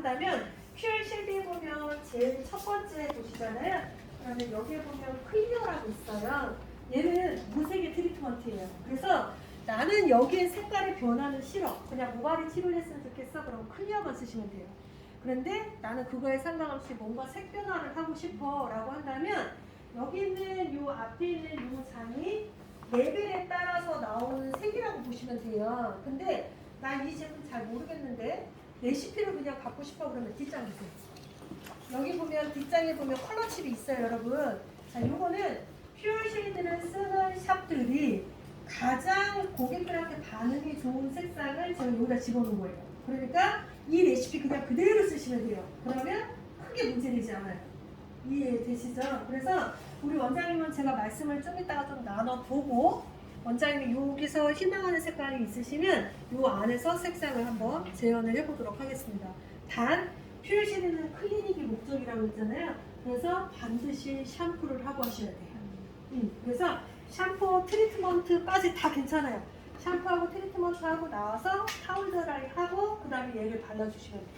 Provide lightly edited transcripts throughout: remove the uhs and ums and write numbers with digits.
한다면 퓨어 쉐드에 보면 제일 첫 번째 보시잖아요. 그러면 여기에 보면 클리어라고 있어요. 얘는 무색의 트리트먼트예요. 그래서 나는 여기에 색깔의 변화는 싫어. 그냥 모발이 치료를 했으면 좋겠어. 그럼 클리어만 쓰시면 돼요. 그런데 나는 그거에 상관없이 뭔가 색 변화를 하고 싶어 라고 한다면 여기 있는 요 앞에 있는 요 장이 레벨에 따라서 나오는 색이라고 보시면 돼요. 근데 난 이 제품 잘 모르겠는데 레시피를 그냥 갖고 싶어 그러면 뒷장 보세요. 여기 보면 뒷장에 보면 컬러 칩이 있어요, 여러분. 자, 요거는 퓨어 쉐이드를 쓰는 샵들이 가장 고객들한테 반응이 좋은 색상을 제가 여기다 집어넣은 거예요. 그러니까 이 레시피 그냥 그대로 쓰시면 돼요. 그러면 크게 문제되지 않아요. 이해되시죠? 그래서 우리 원장님은 제가 말씀을 좀 이따가 좀 나눠보고 원장님이 여기서 희망하는 색깔이 있으시면 이 안에서 색상을 한번 재현을 해보도록 하겠습니다. 단 퓨어 쉐이드는 클리닉이 목적이라고 했잖아요. 그래서 반드시 샴푸를 하고 하셔야 돼요. 그래서 샴푸, 트리트먼트까지 다 괜찮아요. 샴푸하고 트리트먼트하고 나와서 타올 드라이 하고 그 다음에 얘를 발라주시면 돼요.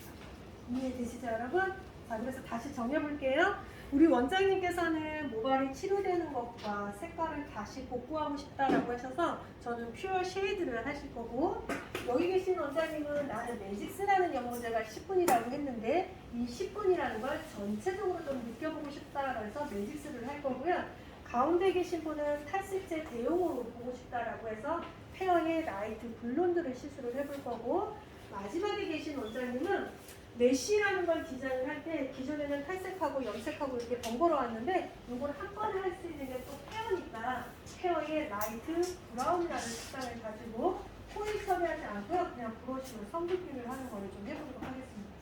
이해되시죠 여러분? 자, 그래서 다시 정해볼게요. 우리 원장님께서는 모발이 치료되는 것과 색깔을 다시 복구하고 싶다라고 하셔서 저는 퓨어 쉐이드를 하실 거고, 여기 계신 원장님은 나는 매직스라는 연모제가 10분이라고 했는데 이 10분이라는 걸 전체적으로 좀 느껴보고 싶다 그래서 매직스를 할 거고요. 가운데 계신 분은 탈색제 대용으로 보고 싶다라고 해서 페어의 라이트 블론드를 시술을 해볼 거고, 마지막에 계신 원장님은 메쉬라는 걸 디자인을 할 때 기존에는 탈색하고 염색하고 이렇게 번거로웠는데 이걸 한 번에 할 수 있는 게 또 페어니까 페어의 라이트 브라운이라는 색상을 가지고 코일 처리하지 않고요. 그냥 브러쉬로 선긋기를 하는 거를 좀 해보도록 하겠습니다.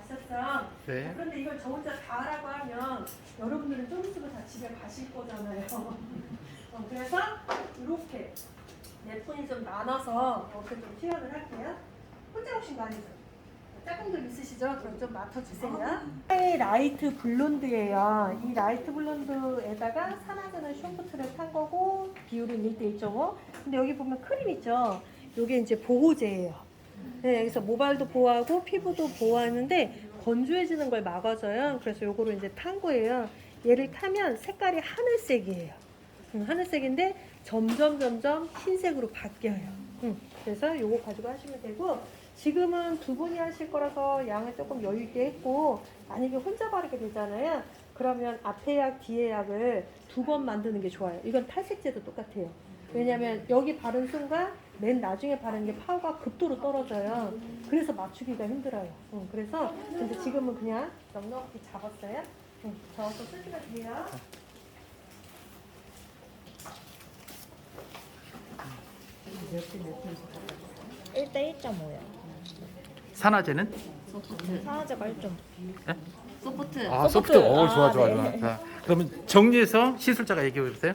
아셨죠? 네. 그런데 이걸 저 혼자 다 하라고 하면 여러분들은 좀 있으면 다 집에 가실 거잖아요. 그래서 이렇게 랩톤이 좀 나눠서 이렇게 좀 표현을 할게요. 혼자 오신 거 아니죠? 짝꿍들 있으시죠? 그럼 좀 맡아주세요. 라이트 블론드예요. 이 라이트 블론드에다가 산화제는 쇼프트를 탄 거고 비율은 1:1.5. 근데 여기 보면 크림 있죠? 이게 이제 보호제예요. 네, 그래서 모발도 보호하고 피부도 보호하는데 건조해지는 걸 막아줘요. 그래서 요거를 이제 탄 거예요. 얘를 타면 색깔이 하늘색이에요. 하늘색인데 점점 흰색으로 바뀌어요. 그래서 요거 가지고 하시면 되고, 지금은 두 분이 하실 거라서 양을 조금 여유 있게 했고, 만약에 혼자 바르게 되잖아요. 그러면 앞에 약, 뒤에 약을 두 번 만드는 게 좋아요. 이건 탈색제도 똑같아요. 왜냐면 여기 바른 순간 맨 나중에 바르는 게 파워가 극도로 떨어져요. 그래서 맞추기가 힘들어요. 그래서 근데 지금은 그냥 넉넉히 잡았어요. 저어서 쓰시면 돼요. 몇 분? 1:1.5요. 산화제는? 산화제가 1.5. 네? 소프트. 아, 소프트. 좋아. 자, 그러면 정리해서 시술자가 얘기해 보세요.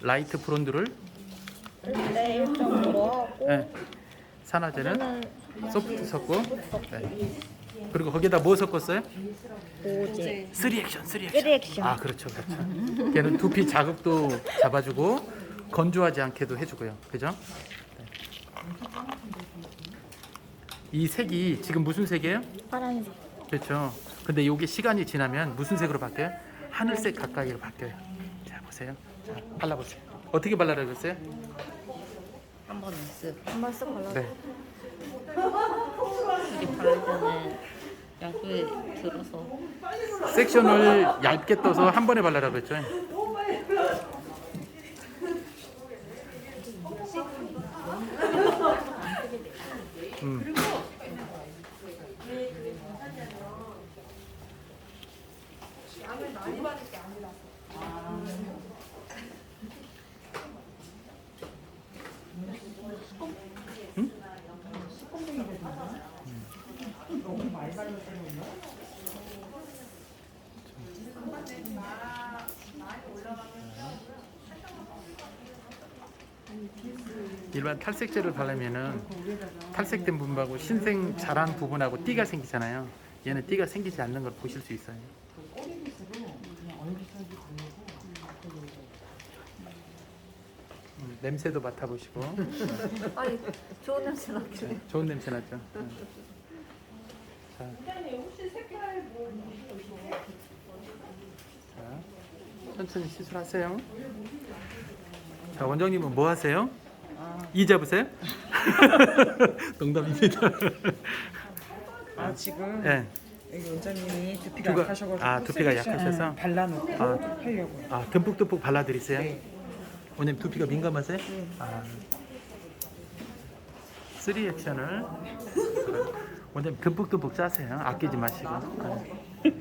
라이트 브론드를 1:1.5로 하고, 네. 산화제는 소프트 섞고, 네. 그리고 거기다 뭐 섞었어요? 보호제. 3액션. 3액션. 아, 그렇죠. 걔는 두피 자극도 잡아주고 건조하지 않게도 해주고요. 그죠? 네. 이 색이 지금 무슨 색이에요? 파란색. 그렇죠. 근데 이게 시간이 지나면 무슨 색으로 바뀌어요? 하늘색 가까이로 바뀌어요. 자, 보세요. 자, 발라보세요. 어떻게 발라라 그랬어요? 한번 쓱. 한번 쓱 발라서. 네. 우리 바를 때는 약을 들어서 섹션을 얇게 떠서 한 번에 발라라 그랬죠. 그리고 왜 그게 괜찮냐면 양을 많이 받을 게 아니라서. 너무 많이 바르는 때문에. 일반 탈색제를 바르면은 탈색된 부분하고 신생 자란 부분하고 띠가 생기잖아요. 얘는 띠가 생기지 않는 걸 보실 수 있어요. 냄새도 맡아보시고. 아니, 좋은 냄새 나길래. 좋은 냄새 나죠. 자, 원장님 혹시 색깔 뭐 있으세요? 자, 천천히 시술하세요. 자, 원장님은 뭐 하세요? 이 잡으세요? 농담입니다. 아 지금 네. 여기 원장님이 두피가 두가- 약하셔가지고 아, 두피가 솔루션, 약하셔서? 발라놓고 하려고요. 아, 듬뿍듬뿍 발라드리세요? 네. 원장님 두피가 민감하세요? 네. 아, 3 액션을 원장님 듬뿍듬뿍 짜세요. 아끼지 마시고. 네.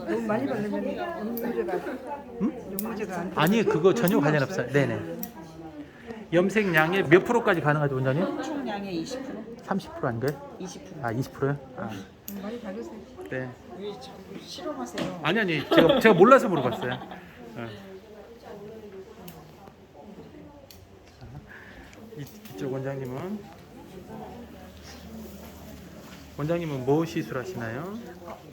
너무 많이 바르면 용무제가 용무제가 안 아니 그거 전혀 관련 없어요. 네네. 염색량의 몇 프로까지 가능하죠, 원장님? 총량의 20%? 30% 아닌가요? 20%. 아, 20%요? 아, 많이 바르세요. 네. 왜 자꾸 실험하세요? 아니 제가 몰라서 물어봤어요. 네. 자, 이쪽 원장님은 뭐 시술하시나요?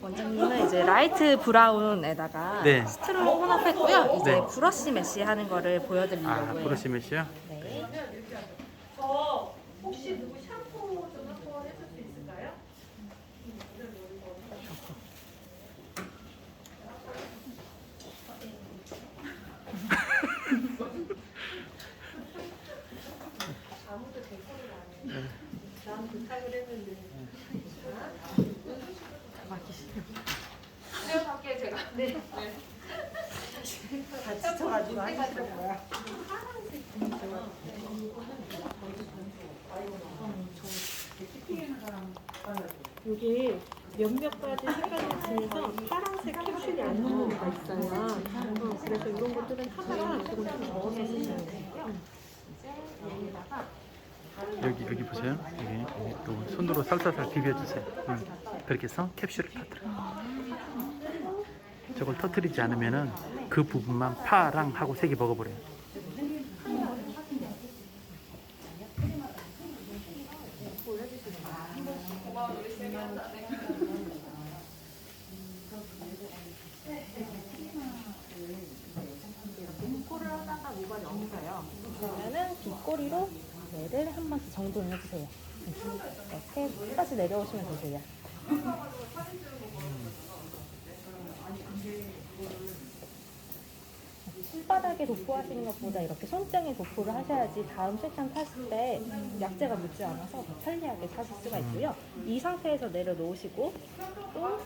원장님은 이제 라이트 브라운에다가 네. 스트를 혼합했고요. 이제 네. 브러쉬 메시 하는 거를 아, 보여드리려고요. 브러쉬 메시요? 네. 저 혹시 누구 샴푸 좀 한번 해줄 수 있을까요? 아무도 대꾸를 안 해. 난 부탁을 했는데. 같이 쳐가지고 하시는 거야. 여기 몇몇 가지 색깔을 중에서 파란색 캡슐이 안 넣는 거가 있어요. 그래서 이런 것들은 하나가 조금 좀 넣어서 쓰시면 돼요. 여기 보세요. 여기 또 손으로 살살살 비벼주세요. 그렇게 해서 캡슐을 터뜨려. 저걸 터뜨리지 않으면은 그 부분만 파랑 하고 색이 먹어버려요. 그러면은 빗꼬리로 얘를 한 번씩 정돈을 해주세요. 이렇게 끝까지 내려오시면 되세요. 손바닥에 도포하시는 것보다 이렇게 손등에 도포를 하셔야지 다음 세션 타실 때 약재가 묻지 않아서 더 편리하게 타실 수가 있고요. 이 상태에서 내려놓으시고 또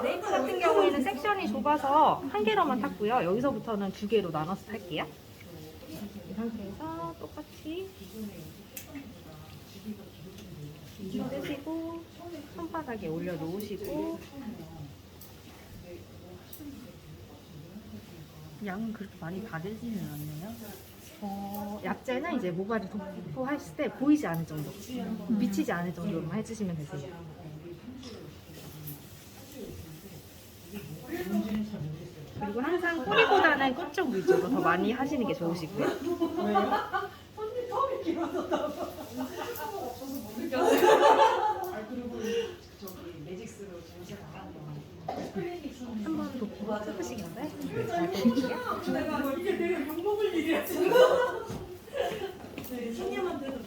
메이크 같은 경우에는 섹션이 좁아서 한 개로만 탔고요. 여기서부터는 두 개로 나눠서 탈게요. 이 상태에서 똑같이 뜨시고 손바닥에 올려놓으시고 양은 그렇게 많이 바르지는 않네요. 약재는 이제 모발이 도포하실 때 보이지 않을 정도, 비치지 않을 정도로만 해주시면 되세요. 그리고 항상 꼬리보다는 끝 쪽 위주로 더 많이 하시는 게 좋으시고요. 한번 도포 해보시겠어요? 이게 내가 욕먹을 일이야 지금. 신념한테는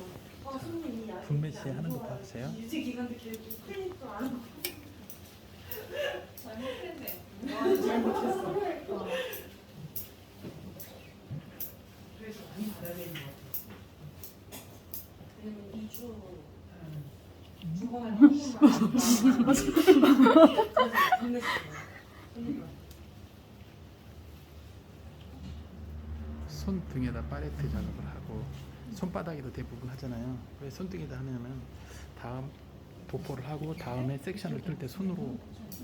손님이 분매시 하는 거 봐주세요. 유지 기간도 길고 클리닉도 안 하고. 손등에다 팔레트 작업을 하고 손바닥에도 대부분 하잖아요. 왜 손등에다 하냐면 다음 도포를 하고 다음에 섹션을 뜰 때 손으로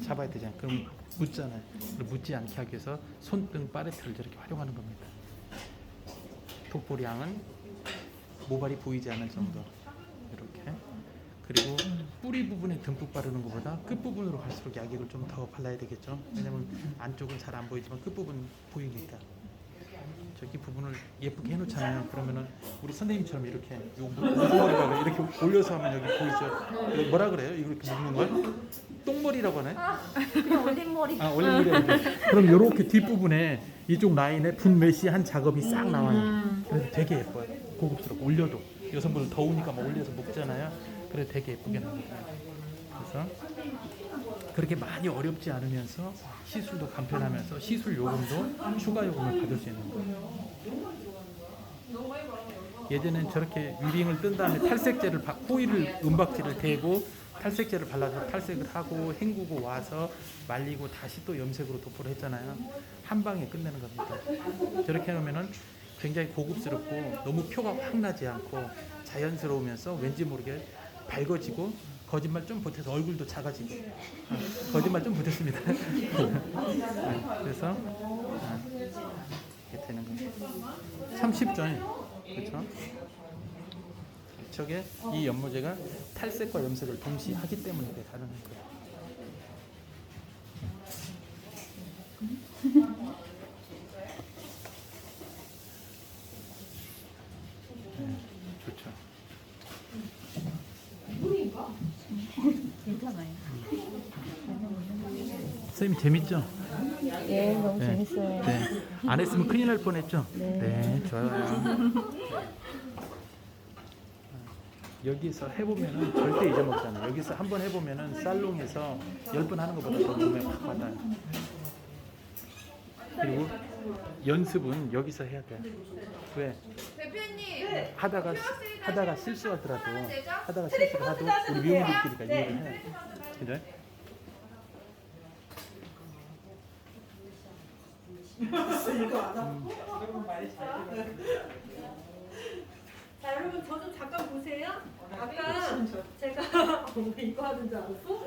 잡아야 되잖아요. 그럼 묻잖아요. 묻지 않게 하기 위해서 손등 팔레트를 저렇게 활용하는 겁니다. 도포량은 모발이 보이지 않을 정도 이렇게. 그리고 뿌리 부분에 듬뿍 바르는 것보다 끝부분으로 갈수록 약액을 좀 더 발라야 되겠죠. 왜냐면 안쪽은 잘 안 보이지만 끝부분 보이니까. 저기 부분을 예쁘게 해놓잖아요. 그러면은 우리 선생님처럼 이렇게 요 머리가 이렇게 올려서 하면 여기 보이죠? 이거 뭐라 그래요? 이렇게 묶는 걸? 똥머리라고 하나요? 그냥 올림머리. 아 올림머리. 그럼 이렇게 뒷부분에 이쪽 라인에 분 메시한 작업이 싹 나와요. 그래서 되게 예뻐요. 고급스럽고 올려도 여성분은 더우니까 뭐 올려서 묶잖아요. 그래서 되게 예쁘게 나와요. 그래서 그렇게 많이 어렵지 않으면서 시술도 간편하면서 시술 요금도 추가 요금을 받을 수 있는 거예요. 예전엔 저렇게 유링을 뜬 다음에 탈색제를 호일을 은박지를 대고 탈색제를 발라서 탈색을 하고 헹구고 와서 말리고 다시 또 염색으로 도포를 했잖아요. 한 방에 끝내는 겁니다. 저렇게 해놓으면은 굉장히 고급스럽고 너무 표가 확 나지 않고 자연스러우면서 왠지 모르게 밝아지고 거짓말 좀 보태서 얼굴도 작아지고 거짓말 좀 보탰습니다. 그래서 이렇게 되는 거예요. 참 쉽죠, 그렇죠? 저게 이 연모제가 탈색과 염색을 동시에 하기 때문에 이게 가능한 거예요. 좋죠. 괜찮아요. 선생님 재밌죠? 예, 너무 재밌어요. 네. 안 했으면 큰일 날 뻔했죠? 네, 좋아요. 여기서 해보면은 절대 잊어먹잖아요. 여기서 한번 해보면은 살롱에서 10번 하는 것보다 더 몸에 확 받아요. 그리고 연습은 여기서 해야 돼요. 왜? 하다가 실수하더라도 하다가 실수를 하도 우리 미용들끼리가 이해를 해요. 그죠? 자 여러분 저 좀 잠깐 보세요. 아까 제가 이거 하는 줄 알았어?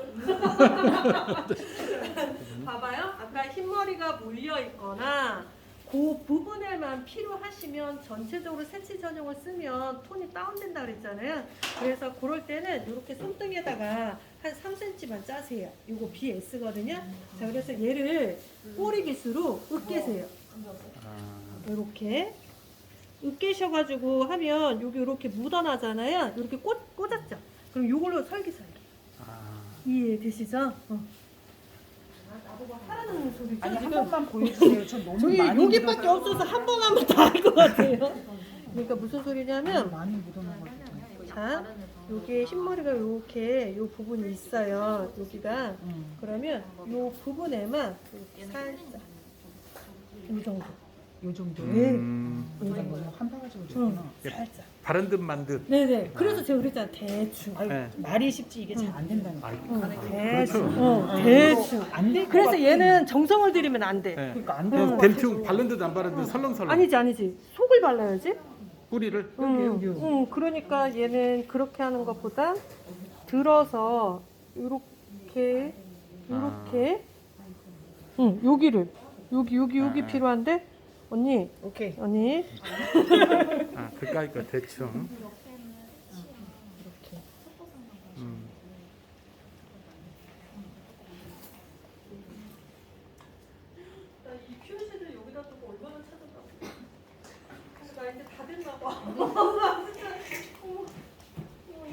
봐봐요. 아까 흰머리가 물려 있거나 그 부분에만 필요하시면 전체적으로 색칠 전용을 쓰면 톤이 다운된다 그랬잖아요. 그래서 그럴 때는 이렇게 손등에다가 한 3cm만 짜세요. 이거 BS거든요. 자 그래서 얘를 꼬리빗으로 으깨세요. 이렇게 으깨셔가지고 하면 여기 이렇게 묻어나잖아요. 이렇게 꽂았죠. 그럼 이걸로 설기설기. 이해되시죠? 나보고 하라는 소리죠? 아니 한 번만 보여주세요. 저 너무 저기 많이 여기밖에 없어서 한 번 하면 다 할 것 같아요. 그러니까 무슨 소리냐면 많이 묻어나가지고. 자 여기에 흰머리가 이렇게 요 부분이 있어요. 여기가 그러면 요 부분에만 이렇게 살짝 이 정도. 요 정도. 네. 너무 한 바가지로 줬구나. 살짝. 바른 듯 만 듯. 네네. 그래서 제가 그랬잖아 대충. 아유, 네. 말이 쉽지 이게 잘 안 된다는 거. 대충. 그렇죠. 대충. 안될 것 그래서 같아. 얘는 정성을 들이면 안 돼. 네. 그러니까 안 그냥 될 것 대충 바른 듯 안 바른 듯 설렁설렁. 아니지. 속을 발라야지. 뿌리를. 그러니까 얘는 그렇게 하는 것보다 들어서 요렇게 여기를 여기 필요한데 언니 오케이. 언니 그까이 거 대충. 이 퓨즈를 여기다 두고 얼마나 찾았다고. 나 이제 다 됐나 봐.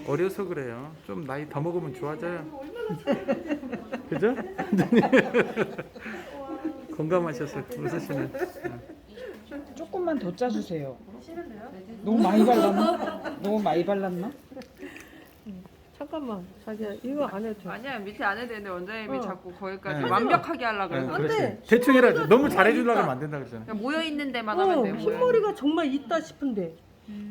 어려서 그래요. 좀 나이 더 먹으면 좋아져요. 그죠? 공감하셔서 웃으시는. 조금만 더 짜주세요. 싫은데요? 너무 많이 발랐나? 너무 많이 발랐나? 잠깐만 자기야 이거 안 해도 돼. 아니야 밑에 안 해도 되는데 원장님이 자꾸 거기까지 네. 완벽하게 하려고 네, 그래서 안 돼. 그렇지. 대충 해라. 너무 잘해주려고 하면 안 된다 그러잖아요. 그냥 모여 있는 데만 하면 돼요. 흰머리가 정말 있다 싶은데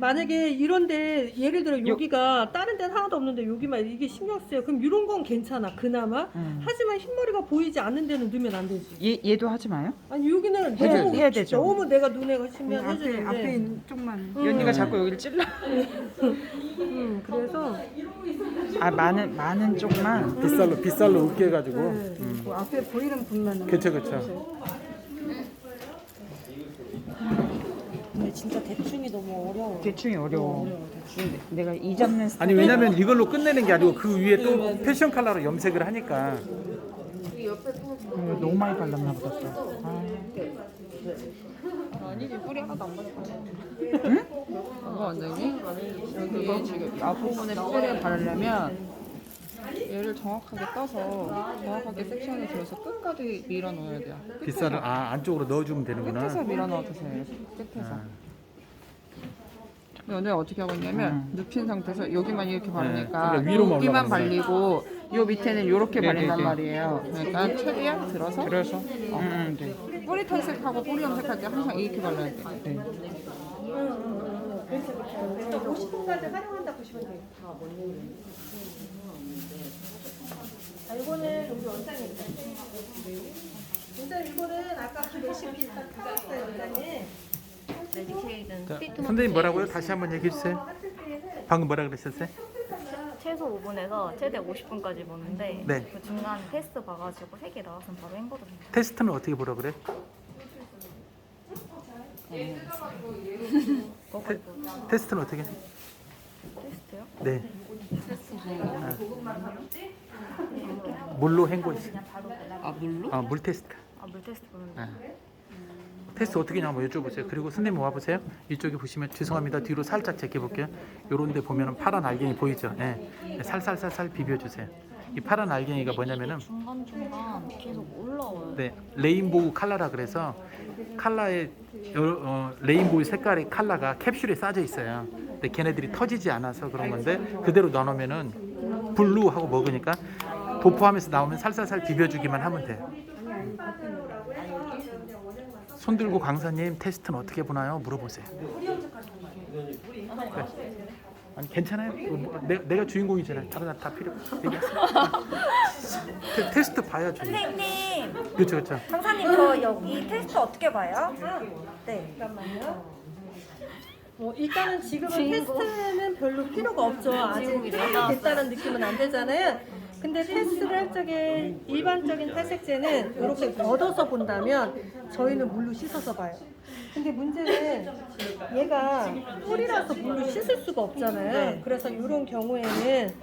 만약에 이런데 예를 들어 여기가 다른 데는 하나도 없는데 여기만 이게 신경 쓰여 그럼 이런 건 괜찮아 그나마 하지만 흰머리가 보이지 않는 데는 넣으면 안 되지. 얘도 하지 마요. 아니 여기는 해줘야죠. 너무, 해야 되죠. 너무 내가 눈에 거치면 해주는데 앞에 쪽만. 음. 연이가 자꾸 여기를 찔러. 그래서 아 많은 쪽만. 빗살로 으깨가지고. 그 앞에 보이는 분만 그쵸. 근데 진짜 대충이 너무 어려워. 대충이 어려워. 내가 이 잡는 스타일. 아니 왜냐면 이걸로 끝내는 게 아니고 그 위에 또 패션 컬러로 염색을 하니까. 너무 많이 발랐나 보다. 또. 아. 아니지 뿌리 하나도 안 바르고. 그거 원장님 여기 지금 앞부분에 뿌리를 바르려면 얘를 정확하게 떠서 정확하게 섹션을 들어서 끝까지 밀어 넣어야 돼요. 빗살을 안쪽으로 넣어주면 되는구나. 끝에서 밀어 넣어주세요. 이렇게 끝에서. 아, 근데 원장님 어떻게 하고 있냐면 눕힌 상태에서 여기만 이렇게 바르니까 그러니까 위로만 여기만 올라가는 발리고 요 밑에는 이렇게 네, 바른단 네, 네. 말이에요. 그러니까 최대한 들어서 그래서 네. 뿌리 탈색하고 뿌리 염색할 때 항상 이렇게 발라야 돼요. 네. 그래서 50분까지 활용한다 보시면 돼요. 이거는 우리 원장입니다. 원장 이거는 아까 그 레시피 다 타봤어요, 원장님. 레지 쉐이든 자, 피트먼트 선생님 뭐라고요? 다시 한번 얘기해 주세요. 방금 뭐라 그러셨어요? 최소 5분에서 최대 50분까지 보는데 네. 그 중간 테스트 봐가지고 3개 나왔으면 바로 헹궈도 돼요. 테스트는 어떻게 보라 그래? 테스트는 어떻게? 테스트요? 네. 물로 헹궈지. 아 물로? 물 테스트. 물 테스트 보는데 아. 테스트 어떻게 하냐 한번 여쭤보세요. 그리고 선생님 와보세요. 이쪽에 보시면 죄송합니다. 뒤로 살짝 제껴볼게요. 요런 데 보면은 파란 알갱이 보이죠? 예. 살살살살 비벼주세요. 이 파란 알갱이가 뭐냐면은 중간중간 계속 올라와요. 네, 레인보우 칼라라 그래서 칼라의 레인보우 색깔의 칼라가 캡슐에 싸져 있어요. 근데 걔네들이 터지지 않아서 그런 건데 그대로 넣어놓으면은 블루 하고 먹으니까 도포하면서 나오면 살살살 비벼주기만 하면 돼요. 손 들고 강사님 테스트는 어떻게 보나요? 물어보세요. 네. 아니 괜찮아요. 내가 주인공이잖아요. 다 필요 얘기하세요. 테스트 봐야죠. 선생님, 그렇죠, 그렇죠. 강사님 저 여기 테스트 어떻게 봐요? 네. 잠깐만요. 일단은 지금은 주인공. 테스트는 별로 필요가 없죠. 아직 주인공이래요. 됐다는 느낌은 안 들잖아요. 근데 테스트를 할 적에 일반적인 탈색제는 이렇게 걷어서 본다면 저희는 물로 씻어서 봐요. 근데 문제는 얘가 뿌리라서 물로 씻을 수가 없잖아요. 그래서 이런 경우에는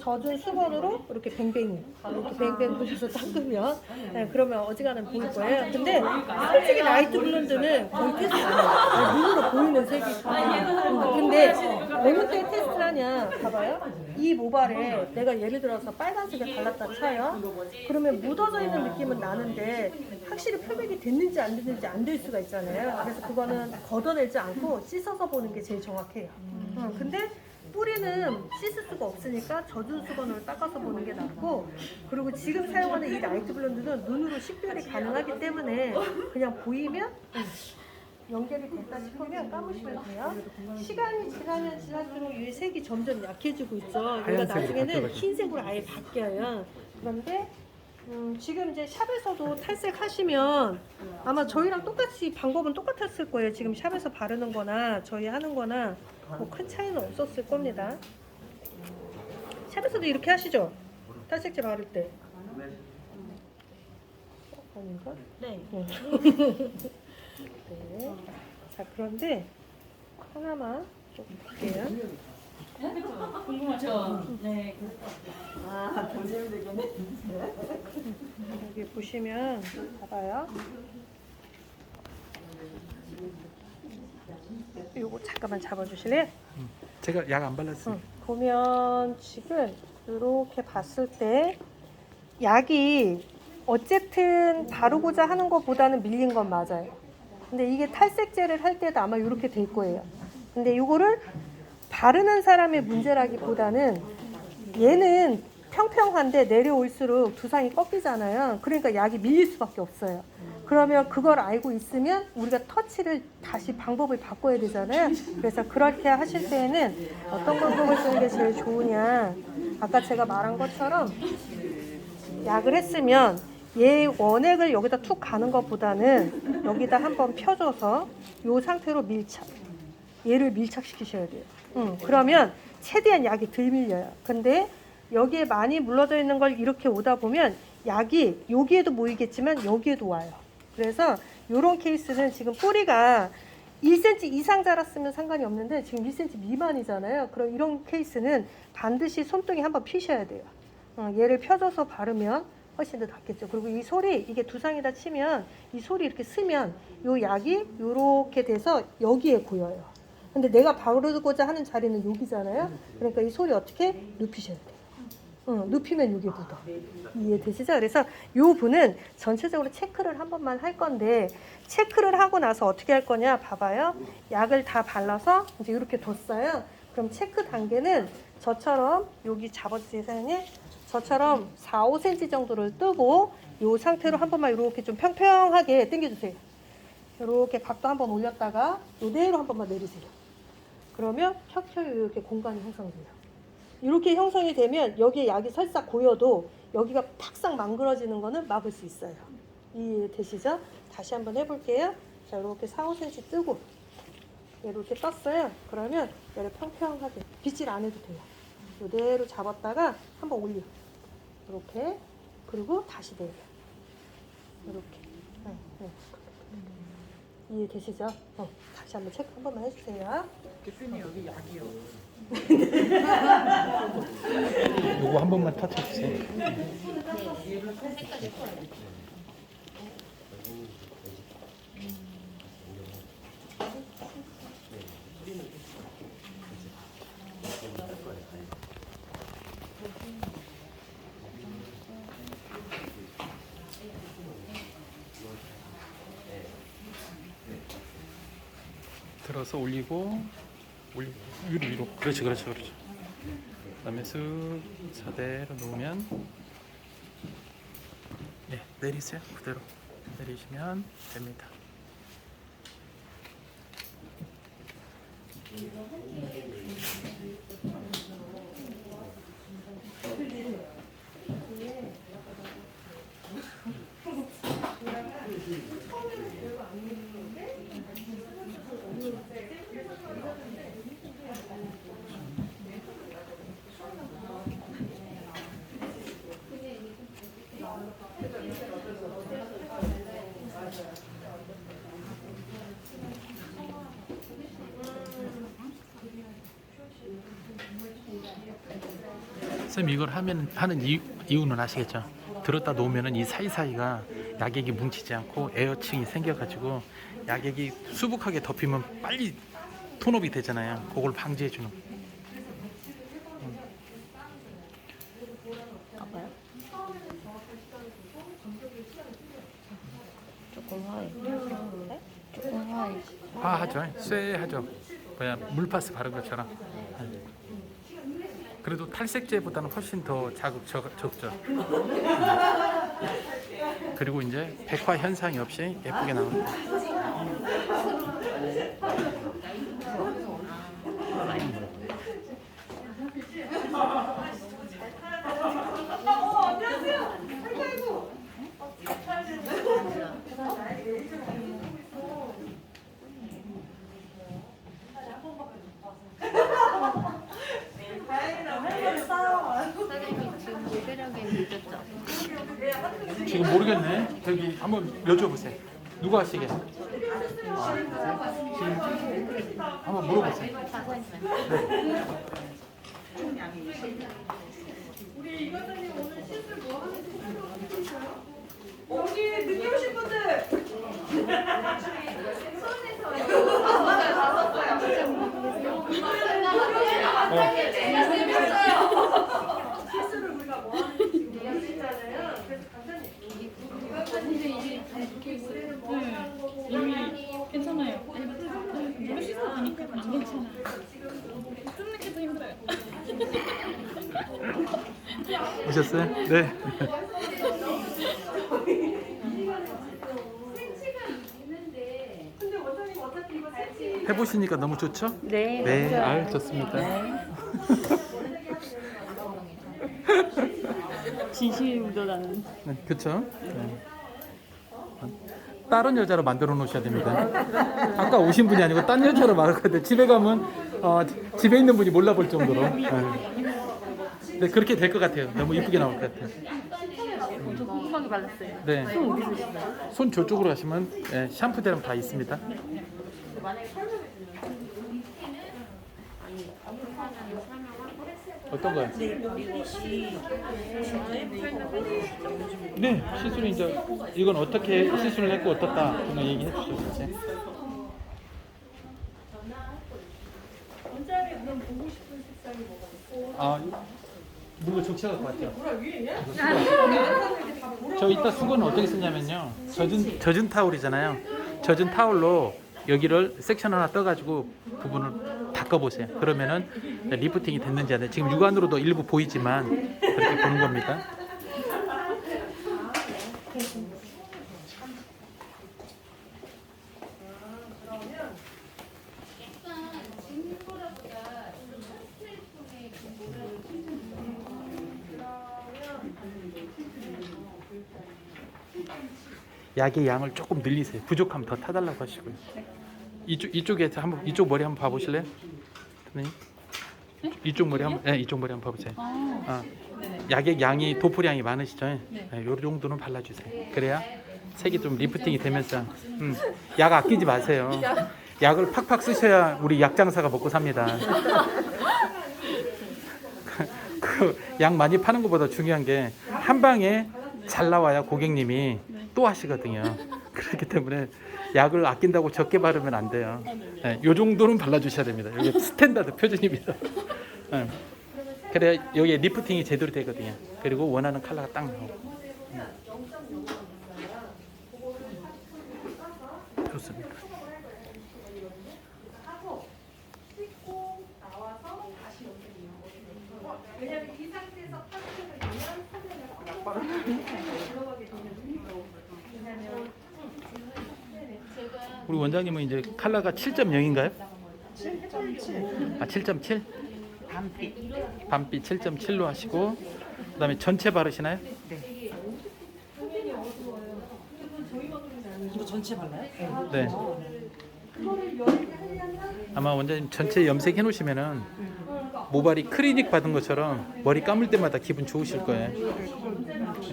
젖은 수건으로 이렇게 뱅뱅이 이렇게 뱅뱅 돌려서 닦으면 그러면 어지간하면 보일 거예요. 근데 솔직히 라이트 블론드는 거의 테스트 안 해요. 눈으로 보이는 색이 근데 어느 때 테스트를 하냐 봐봐요. 이 모발에 내가 예를 들어서 빨간색을 발랐다 쳐요. 그러면 묻어져 있는 느낌은 나는데 확실히 표백이 됐는지 안 됐는지 안 될 수가 있잖아요. 그래서 그거는 걷어내지 않고 씻어서 보는 게 제일 정확해요. 근데 뿌리는 씻을 수가 없으니까 젖은 수건으로 닦아서 보는 게 낫고, 그리고 지금 사용하는 이 라이트 블론드는 눈으로 식별이 가능하기 때문에 그냥 보이면 연결이 됐다 싶으면 감으시면 돼요. 시간이 지나면 지날수록 이 색이 점점 약해지고 있죠. 얘가 나중에는 흰색으로 아예 바뀌어요. 그런데 지금 이제 샵에서도 탈색하시면 아마 저희랑 똑같이 방법은 똑같았을 거예요. 지금 샵에서 바르는 거나 저희 하는 거나 뭐 큰 차이는 없었을 겁니다. 샵에서도 이렇게 하시죠? 탈색제 바를 때. 아닌가? 네. 네. 자, 그런데 하나만 좀 볼게요. 궁금하죠? 네. 여기 보시면 봐봐요. 요거 잠깐만 잡아주실래요? 제가 약 안 발랐어요. 보면 지금 이렇게 봤을 때 약이 어쨌든 바르고자 하는 것보다는 밀린 건 맞아요. 근데 이게 탈색제를 할 때도 아마 이렇게 될 거예요. 근데 이거를 바르는 사람의 문제라기보다는 얘는 평평한데 내려올수록 두상이 꺾이잖아요. 그러니까 약이 밀릴 수밖에 없어요. 그러면 그걸 알고 있으면 우리가 터치를 다시 방법을 바꿔야 되잖아요. 그래서 그렇게 하실 때에는 어떤 방법을 쓰는 게 제일 좋으냐, 아까 제가 말한 것처럼 약을 했으면 얘 원액을 여기다 툭 가는 것보다는 여기다 한번 펴줘서 이 상태로 얘를 밀착시키셔야 돼요. 그러면 최대한 약이 덜 밀려요. 근데 여기에 많이 물러져 있는 걸 이렇게 오다 보면 약이 여기에도 모이겠지만 여기에도 와요. 그래서 이런 케이스는 지금 뿌리가 1cm 이상 자랐으면 상관이 없는데 지금 1cm 미만이잖아요. 그럼 이런 케이스는 반드시 손등에 한번 피셔야 돼요. 얘를 펴줘서 바르면 훨씬 더 낫겠죠. 그리고 이 솔이 이게 두상에다 치면 이 솔이 이렇게 쓰면 요 약이 요렇게 돼서 여기에 고여요. 근데 내가 바르고자 하는 자리는 여기잖아요. 그러니까 이 솔이 어떻게 눕히셔야 돼요. 눕히면 여기 묻어. 이해되시죠? 그래서 요 분은 전체적으로 체크를 한 번만 할 건데 체크를 하고 나서 어떻게 할 거냐 봐봐요. 약을 다 발라서 이제 이렇게 뒀어요. 그럼 체크 단계는 저처럼 여기 잡아주세요, 사장님. 저처럼 4, 5cm 정도를 뜨고 이 상태로 한 번만 이렇게 좀 평평하게 당겨주세요. 이렇게 각도 한번 올렸다가 이대로 한 번만 내리세요. 그러면 켜켜이 이렇게 공간이 형성돼요. 이렇게 형성이 되면 여기에 약이 설사 고여도 여기가 팍싹 망그러지는 거는 막을 수 있어요. 이해되시죠? 다시 한번 해볼게요. 자, 이렇게 4, 5cm 뜨고 이렇게 떴어요. 그러면 얘를 평평하게 빗질 안 해도 돼요. 이대로 잡았다가 한번 올려. 이렇게. 그리고 다시 내려. 이렇게. 이해되시죠? 다시 한번 체크 한 번만 해주세요. 대표님 여기 약이요. 요거 한 번만 터쳐주세요. 들어서 올리고 위로 그렇지. 그다음에 쓱 저대로 놓으면 네, 내리세요. 그대로 내리시면 됩니다. 선생님 이걸 하는 이유는 아시겠죠? 들었다 놓으면은 이 사이사이가 약액이 뭉치지 않고 에어층이 생겨가지고 약액이 수북하게 덮이면 빨리 톤업이 되잖아요. 그걸 방지해 주는. 조금 화해. 조금 화해. 하죠. 쇠하죠. 뭐야 물파스 바른 것처럼. 그래도 탈색제보다는 훨씬 더 자극 적죠. 그리고 이제 백화 현상이 없이 예쁘게 나옵니다. 지금 모르겠네. 저기 한번 여쭤보세요. 누가 하시게? 한번 물어보세요. 우리 이과장님 오늘 시술 뭐 하는지 어떻게 있어요? 여기 늦게 오신 분들! 시술을 우리가 뭐 하는지 지금 모르시잖아요. 그래서 간단히 이과장님이 올해는 뭐 하는 거고 괜찮아요. 이거 씻어 보니까 안 괜찮아. 뜯는 게 더 힘들어요. 오셨어요? 네. 근데 원장님 어차피 이거 색칠 해보시니까 너무 좋죠? 네. 네. 아유 좋습니다. 진심이 묻어나는. 네, 그렇죠. 네. 다른 여자로 만들어 놓으셔야 됩니다. 아까 오신 분이 아니고 딴 여자로 말할 건데 집에 가면 집에 있는 분이 몰라볼 정도로. 네, 그렇게 될 것 같아요. 너무 이쁘게 나올 것 같아요. 저 궁금하게 발랐어요. 네. 손 어디서 씻어요? 손 저쪽으로 가시면 네, 샴푸대랑 다 있습니다. 어떤 거요? 네, 시술 이제 이건 어떻게 시술을 했고 어떻다 그런 얘기해 주셨어요. 원장님 그럼 보고 싶은 색상이 뭐가 있어요? 아, 물로 적셔갖고 왔죠. 저 이따 수건은 어떻게 쓰냐면요. 젖은 타올이잖아요. 젖은 타올로 여기를 섹션 하나 떠가지고 부분을 바꿔보세요. 그러면은 리프팅이 됐는지 안 돼. 지금 육안으로도 일부 보이지만 그렇게 보는 겁니다. 약의 양을 조금 늘리세요. 부족하면 더 타달라고 하시고요. 이쪽에서 한번 이쪽 머리 한번 봐보실래요? 선생님? 이쪽 머리 한번 이쪽 머리 한번 봐보세요. 약의 양이 도포량이 많으시죠? 네, 요 정도는 발라주세요. 그래야 색이 좀 리프팅이 되면서 약 아끼지 마세요. 약을 팍팍 쓰셔야 우리 약 장사가 먹고 삽니다. 그 약 많이 파는 것보다 중요한 게 한 방에 잘 나와야 고객님이 또 하시거든요. 그렇기 때문에 약을 아낀다고 적게 바르면 안 돼요. 네, 요 정도는 발라주셔야 됩니다. 이게 스탠다드 표준입니다. 네. 그래야 여기에 리프팅이 제대로 되거든요. 그리고 원하는 컬러가 딱 나오고. 좋습니다. 왜냐면 이 상태에서 파스텔을 내면 화면을 들어가게 되는 왜냐면 우리 원장님은 이제 컬러가 7.0인가요? 7.7. 아, 7.7? 반빛 7.7로 하시고 그다음에 전체 바르시나요? 이거 전체 발라요? 네. 아마 원장님 전체 염색해 놓으시면은 모발이 클리닉 받은 것처럼 머리 감을 때마다 기분 좋으실 거예요.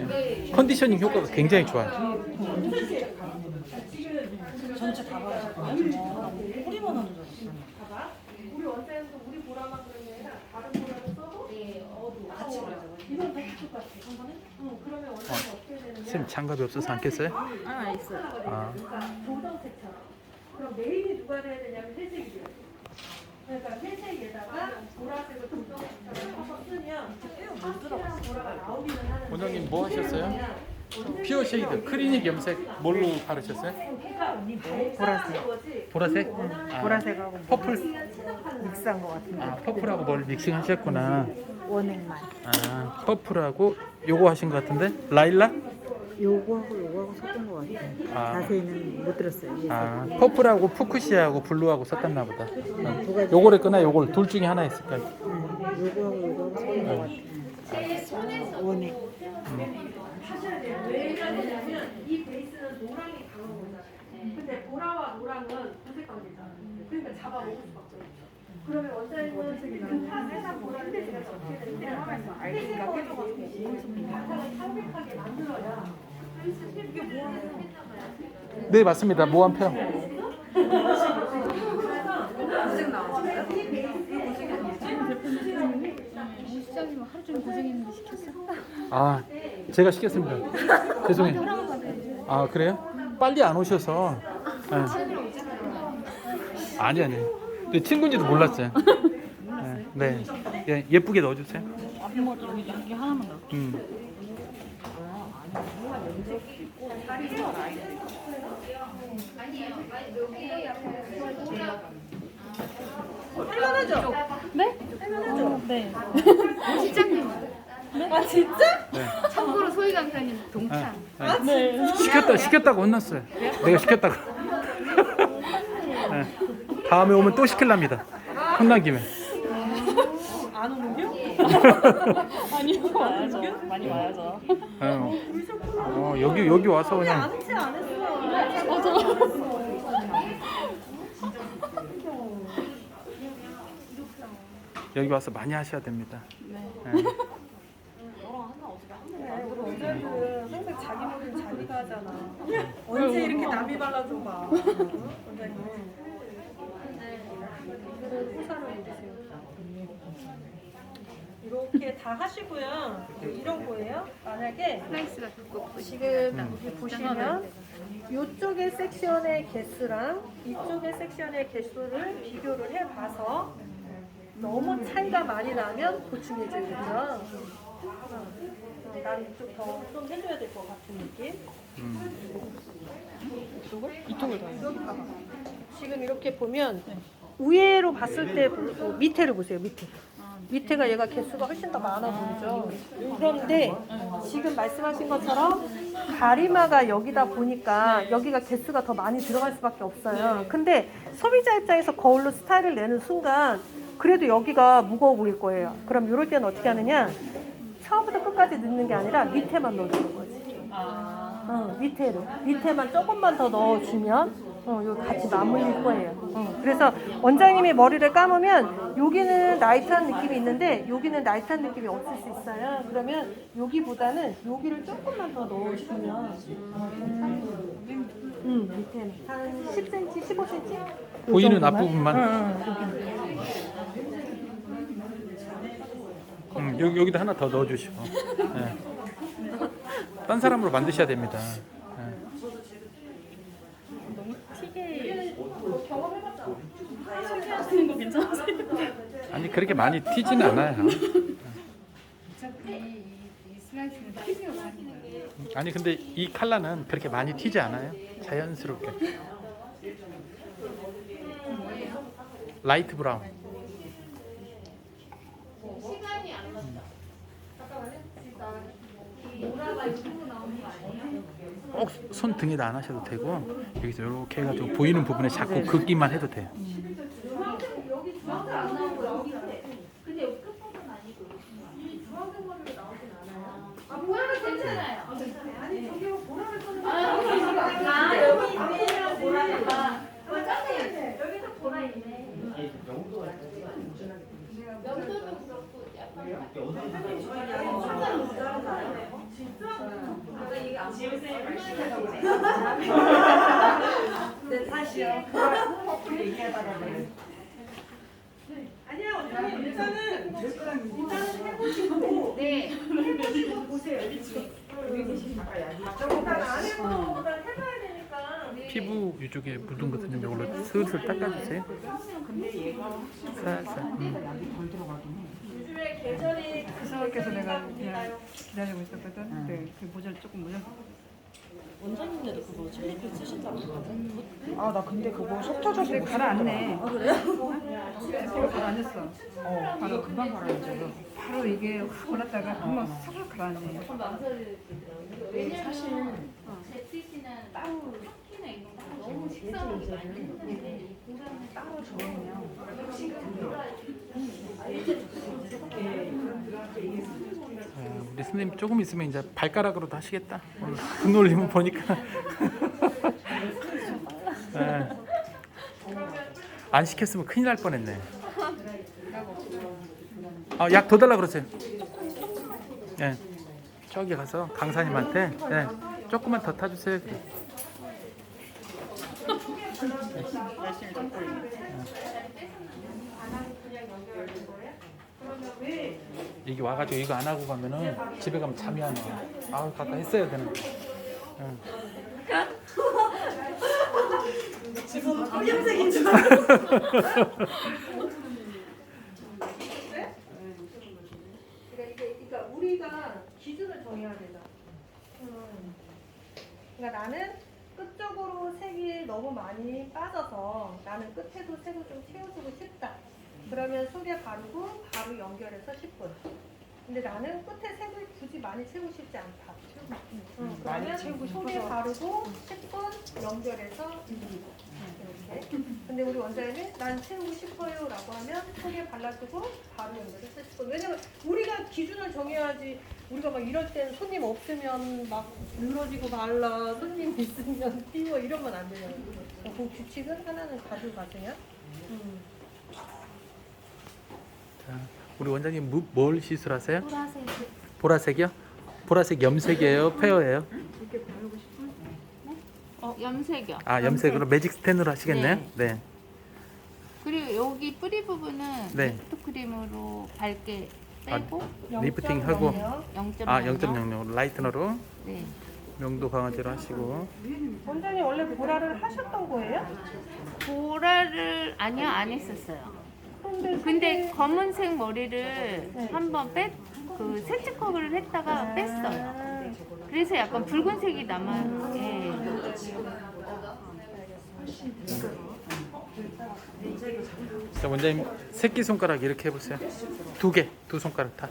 네. 컨디셔닝 효과가 굉장히 좋아요. 전체 다 발라요? 뿌리만 하는 줄 알았어요. 봐봐. 우리 원장님도 우리 보라만 그런 게 아니라 다른 보라를 써도 같이 그려요. 이건 다 똑같아. 응, 그러면 원장님 어떻게 되느냐? 선생님 장갑이 없어서 안 깼어요? 있어요. 그러니까 조정색처럼. 그럼 메인이 누가 돼야 되냐면 회색이 돼요. 그러니까 회색에다가 보라색을 조정색처럼 해서 쓰면 파스텔이랑 보라가 나오기는 하는데 원장님 뭐 하셨어요? 피어 쉐이드 클리닉 염색 뭘로 바르셨어요? 보라색. 보라색? 아, 보라색하고 퍼플? 믹스한 것 같은데. 아, 퍼플하고 뭘 믹싱하셨구나. 원액만. 아, 퍼플하고 요거 하신 것 같은데? 라일락? 요거하고 섞은 것 같아요. 아. 자세히는 못 들었어요. 아, 퍼플하고 푸크시하고 블루하고 섞었나 보다. 요거를 끄나 요걸 둘 중에 하나 있을 거예요. 요거하고 섞은 것 같아요. 원액. 하셔야 돼요. 왜 그러냐면 이 베이스는 노랑이 강한 거잖아요. 근데 보라와 노랑은 구색 관계잖아요. 그러니까 잡아먹을 수밖에 없죠. 그러면 원장님은 회사 보라를 내가 어떻게 되느냐 회색을 해줘가지고 바탕을 창백하게 만들어야 이게 뭐하는 네, 맞습니다. 모한표. 시장님 하루 종일 고생했는데 시켰어? 아, 제가 시켰습니다. 죄송해요. 아, 그래요? 빨리 안 오셔서. 아니. 근데 친구인지도 몰랐어요. 네. 예, 예쁘게 넣어주세요. 앞머리 여기 하나만 넣어. 할만하죠? 네? 네. 시장님 아 진짜? 네. 참고로 소희 강사님 동창. 네. 시켰다고 혼났어요. 내가 시켰다고. 네. 다음에 오면 또 시킬랍니다. 혼난 김에. 안 오는겨? 아니요, 와야죠. 많이 와야죠. 여기 와서 그냥 안 했어. 여기 와서 많이 하셔야 됩니다. 네. 원장님은 항상 자기 머리는 자기가 하잖아. 언제 이렇게 남이 발라줘봐. 원장님. 호사를 입으세요. 이렇게 다 하시고요. 이런 거예요. 만약에 슬라이스가 두껍고 지금 여기 보시면 이쪽의 섹션의 개수랑 이쪽의 섹션의 개수를 비교를 해봐서 너무 차이가 많이 나면 보충해줘야죠. 난 이쪽 더 좀 해줘야 될 것 같은 느낌. 이쪽을 더 여기 봐봐. 지금 이렇게 보면 위에로 봤을 때 밑에를 보세요. 밑에가 얘가 개수가 훨씬 더 많아 보이죠. 그런데 지금 말씀하신 것처럼 가리마가 여기다 보니까 여기가 개수가 더 많이 들어갈 수밖에 없어요. 근데 소비자 입장에서 거울로 스타일을 내는 순간 그래도 여기가 무거워 보일 거예요. 그럼 이럴 때는 어떻게 하느냐? 처음부터 끝까지 넣는 게 아니라 밑에만 넣어주는 거지. 밑에만 조금만 더 넣어주면 이거 같이 맞물릴 거예요. 그래서 원장님이 머리를 감으면 여기는 라이트한 느낌이 있는데 여기는 라이트한 느낌이 없을 수 있어요. 그러면 여기보다는 여기를 조금만 더 넣어주면 밑에는 한 10cm, 15cm? 보이는 앞부분만. 여기다 하나 더 넣어주시고. 네. 딴 사람으로 만드셔야 됩니다. 네. 소개하시는 거 괜찮으세요? 아니 그렇게 많이 튀지는 않아요. 아니 근데 이 컬러는 그렇게 많이 튀지 않아요. 자연스럽게. 라이트 브라운. 꼭 손등에다 안 하셔도 되고 여기서 이렇게 해가지고 보이는 부분에 자꾸 긋기만 해도 돼요. 여기 주황색 안 나오고 여기 근데 여기 끝부분 아니고 이 주황색 머리로 나오진 않아요. 보라는 괜찮아요. 아니 저기 보라를 써는 여기 있네요. 보라가. 여기도 보라 있네. 명도도 그렇고 약간 네, 다시요. 아니야, 원장님 일단은 해보시고 네. 해보시고 보세요. 일단 안 해보는 것보다 해봐야 되니까. 피부 이쪽에 묻은 것 같은 이걸로 슬슬 닦아주세요. 살살. 요즘에 계절이 그래서 내가 그냥 기다리고 있었거든. 네, 그 모자를 조금 모자. 원장님들도 그거 젤리필 쓰신다고. 아, 나 근데 그거 속 터져서 가라앉네. 아, 그래요? 제가 가라앉았어. 바로 금방 가라앉아. 바로 이게 확 올랐다가 한번 싹 가라앉네. 왜냐면 사실 제티씨는 따로 스키나 이런 거 너무 식상하게 많이 했는데 보라는 따로 저거는요. 우리 선생님 조금 있으면 이제 발가락으로도 하시겠다. 오늘 눈 올리면 보니까. 네. 안 시켰으면 큰일 날 뻔했네. 약 더 달라 그러세요. 네. 저기 가서 강사님한테 네. 조금만 더 타주세요. 그래. 여기 와가지고 이거 안 하고 가면은 집에 가면 잠이 안 와. 아우 가까 했어야 되는데. 응. 지금 검정색인 줄 알고. 그러니까 우리가 기준을 정해야 되죠. 그러니까 나는 끝쪽으로 색이 너무 많이 빠져서 나는 끝에도 색을 좀 채워주고 싶다. 그러면 속에 바르고 바로 연결해서 10분. 근데 나는 끝에 색을 굳이 많이 채우고 싶지 않다. 그러면 속에 바르고 10분 연결해서 2분. 이렇게. 근데 우리 원장님이 난 채우고 싶어요 라고 하면 속에 발라주고 바로 연결해서 10분. 왜냐면 우리가 기준을 정해야지. 우리가 막 이럴 땐 손님 없으면 막 늘어지고 발라, 손님 있으면 띄워 이러면 안 되잖아요. 그 규칙은 하나는 가지고 가세요. 자, 우리 원장님 뭘 시술하세요? 보라색. 보라색이요? 보라색 염색이에요? 페어예요? 염색이요. 염색으로 매직 스텐으로 하시겠네요? 네. 그리고 여기 뿌리 부분은 네. 리프트 크림으로 밝게 빼고 리프팅 하고 0.00. 0.00 라이트너로 네. 명도 강화제로 하시고. 원장님 원래 보라를 하셨던 거예요? 보라를 아니요 안 했었어요. 근데 검은색 머리를 한번 그 세츠커버를 했다가 뺐어요. 그래서 약간 붉은색이 남아. 예. 자, 원장님 새끼 손가락 이렇게 해보세요. 두 손가락 다.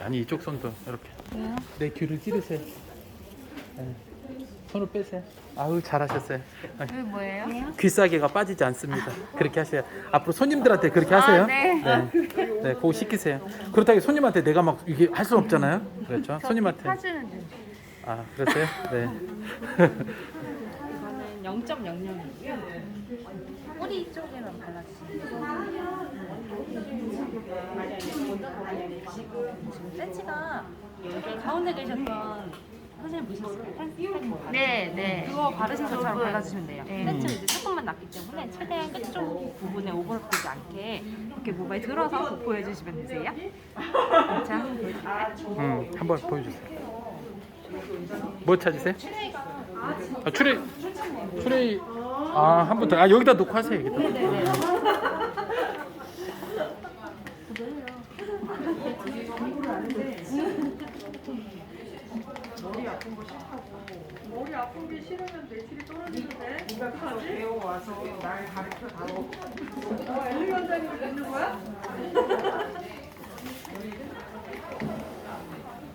아니 이쪽 손도 이렇게. 내 귀를 찌르세요. 네. 손을 빼세요. 아우 잘하셨어요. 그게 뭐예요? 귀싸개가 빠지지 않습니다. 그렇게 하세요. 앞으로 손님들한테 그렇게 하세요. 네. 네, 그거 시키세요. 그렇다고 손님한테 내가 막 이게 할 수는 없잖아요. 그렇죠? 손님한테. 사주는 중. 아, 그러세요? 네. 이거는 0.00이고요. 뿌리 쪽에만 발라주시면 지금 세치가 가운데 계셨던 선생님 보셨어요? 펜스펜 네, 네. 그거 바르신 것처럼 저분. 발라주시면 돼요. 네. 세치는 이제 조금만 났기 때문에 최대한 끝쪽 부분에 오버랩되지 않게 이렇게 모바일 들어서 도포해주시면 되세요. 자, 한번 보여드릴까요? 한번 보여주세요. 뭐 찾으세요? 아, 추레이. 아, 한 번 더. 아, 여기다 놓고 하세요. 여기다. 머리 아픈 게 싫으면 매출이 떨어지는데 어떡하지? 배워와서 날 가르쳐다오. 엘리 원장님을 듣는 거야?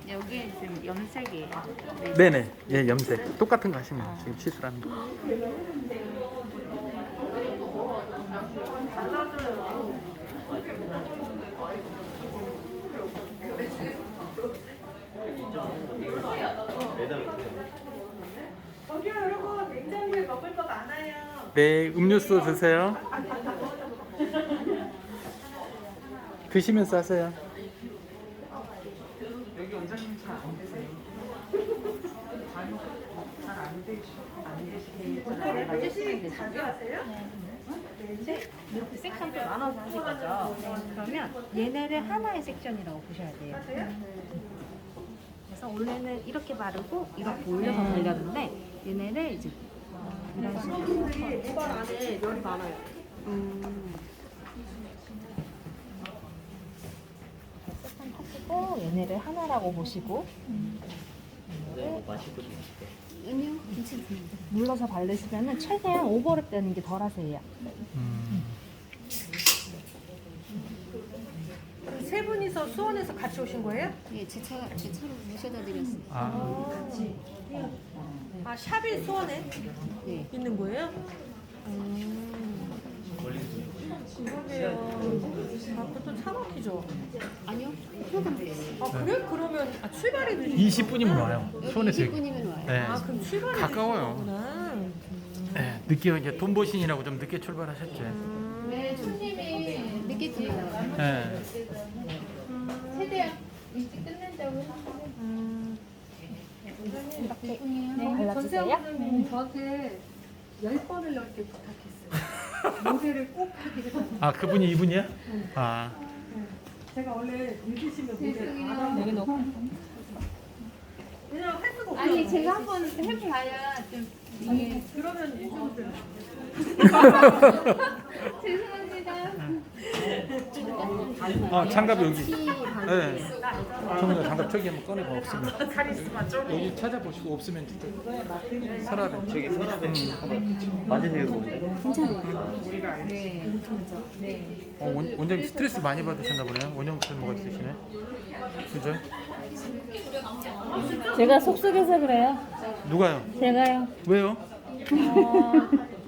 여기 지금 염색이에요. 네네. 예, 염색. 똑같은 거 하시면 돼요. 지금 시술하는 거. 저기요 여러분 냉장고에 먹을 거 많아요. 네, 음료수 드세요. 드시면서 하세요. 여기 원장님 잘안 되세요? 잘안 되시게 매실 자주 하세요? 이렇게 섹션 또 나눠서 하실 거죠? 그러면 얘네를 하나의 섹션이라고 보셔야 돼요. 그래서 원래는 이렇게 바르고 이렇게 올려서 발렸는데 얘네를 이제 이런 식으로 분들이 모발 안에 열이 많아요. 섹션 하시고 얘네를 하나라고 보시고 아니요, 괜찮습니다. 눌러서 바르시면 최대한 오버랩 되는 게 덜 하세요. 세 분이서 수원에서 같이 오신 거예요? 예, 제 차로 모셔다 드렸어요. 아 샵이 수원에 네. 있는 거예요? 그러게요. 아 그것도 차 막히죠? 아니요, 하나도 안 빼요. 아 그래? 그러면 출발이 늦으시 20분이면 와요. 손에서. 20분이면 와요. 네. 아 그럼 출발이 가까워요. 늦으시구나. 네, 늦게 이제 돈보신이라고 좀 늦게 출발하셨죠. 네, 손님이 늦게 들어요. 네. 최대한 일찍 끝낸다고 발라주세요. 전세원장님 저한테 10번을 넘게 부탁했어요. 모델을 꼭 하게 해달라고. 아, 그분이 이분이야? 아. 제가 원래 늦으시면 모델 안 하고 여기 놓고 왜냐면 할 수가 없어요. 아니, 제가 한번 해봐야 좀 이게 그러면 인정돼요. 죄송합니다. 아, 장갑 여기. 네. 정말 장갑 저기 한번 꺼내봐. 없으면. 여기 찾아보시고 없으면 진짜 서랍에. 저기 서랍에. 맞으세요. 네. 원장님 스트레스 많이 받으셨나 보네요. 원형 탈모가 있으시네. 그죠? 제가 속속여서 그래요. 누가요? 제가요. 왜요?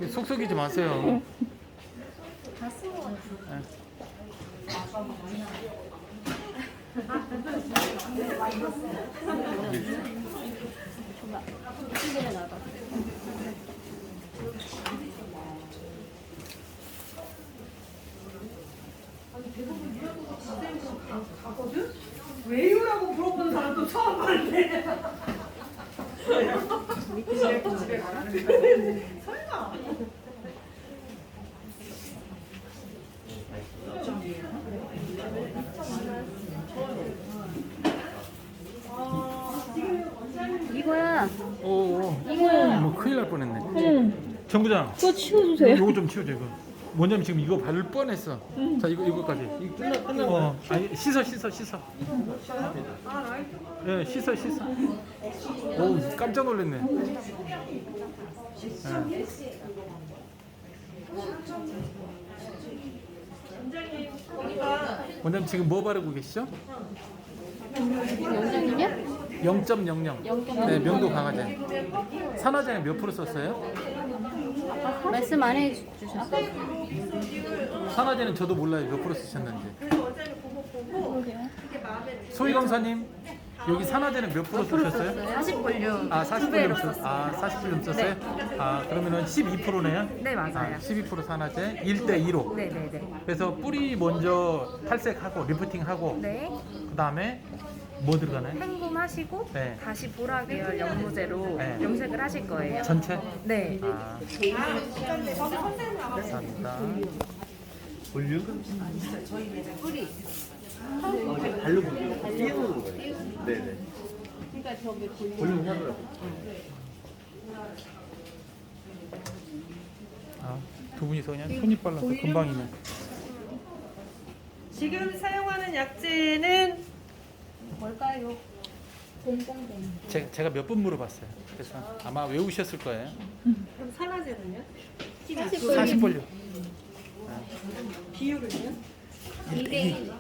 속속이지 마세요. 가거든? 왜요라고 물어보는 사람도 처음 봤네. 집에 가라는 설마. 본부장. 그거 치워주세요. 이거 좀 치워줘 이거. 원장님 지금 이거 바를 뻔했어. 자 이거까지. 이거 끝나. 아니 씻어. 예 씻어. 오 깜짝 놀랐네. 예. 원장님 지금 뭐 바르고 계시죠? 원장님이요? 0.00. 네 명도 강화제. 산화제는 몇 프로 썼어요? 말씀 안 해주셨어요. 산화제는 저도 몰라요 몇 프로 쓰셨는지. 그래서 원장님 그거 보고 이게 마음에 들면 소희 강사님 여기 산화제는 몇 프로 쓰셨어요? 40볼륨. 아 40볼륨 썼어요. 아 40볼륨 썼어요? 아 그러면은 12%네요? 네, 맞아요. 12% 산화제 1대2로. 네네네. 그래서 뿌리 먼저 탈색하고 리프팅하고 네. 그 다음에 뭐 들어가나요? 헹굼하시고 네. 다시 보라 계열 연무제로 네. 염색을 하실 거예요. 전체? 네. 아 감사합니다. 두 분이서 그냥 손이 빨라서 금방이네. 지금 사용하는 약제는 뭘까요? 제가 몇 번 물어봤어요. 그래서 아마 외우셨을 거예요. 그럼 산화제는요? 40볼륨. 비율은요? 1대2.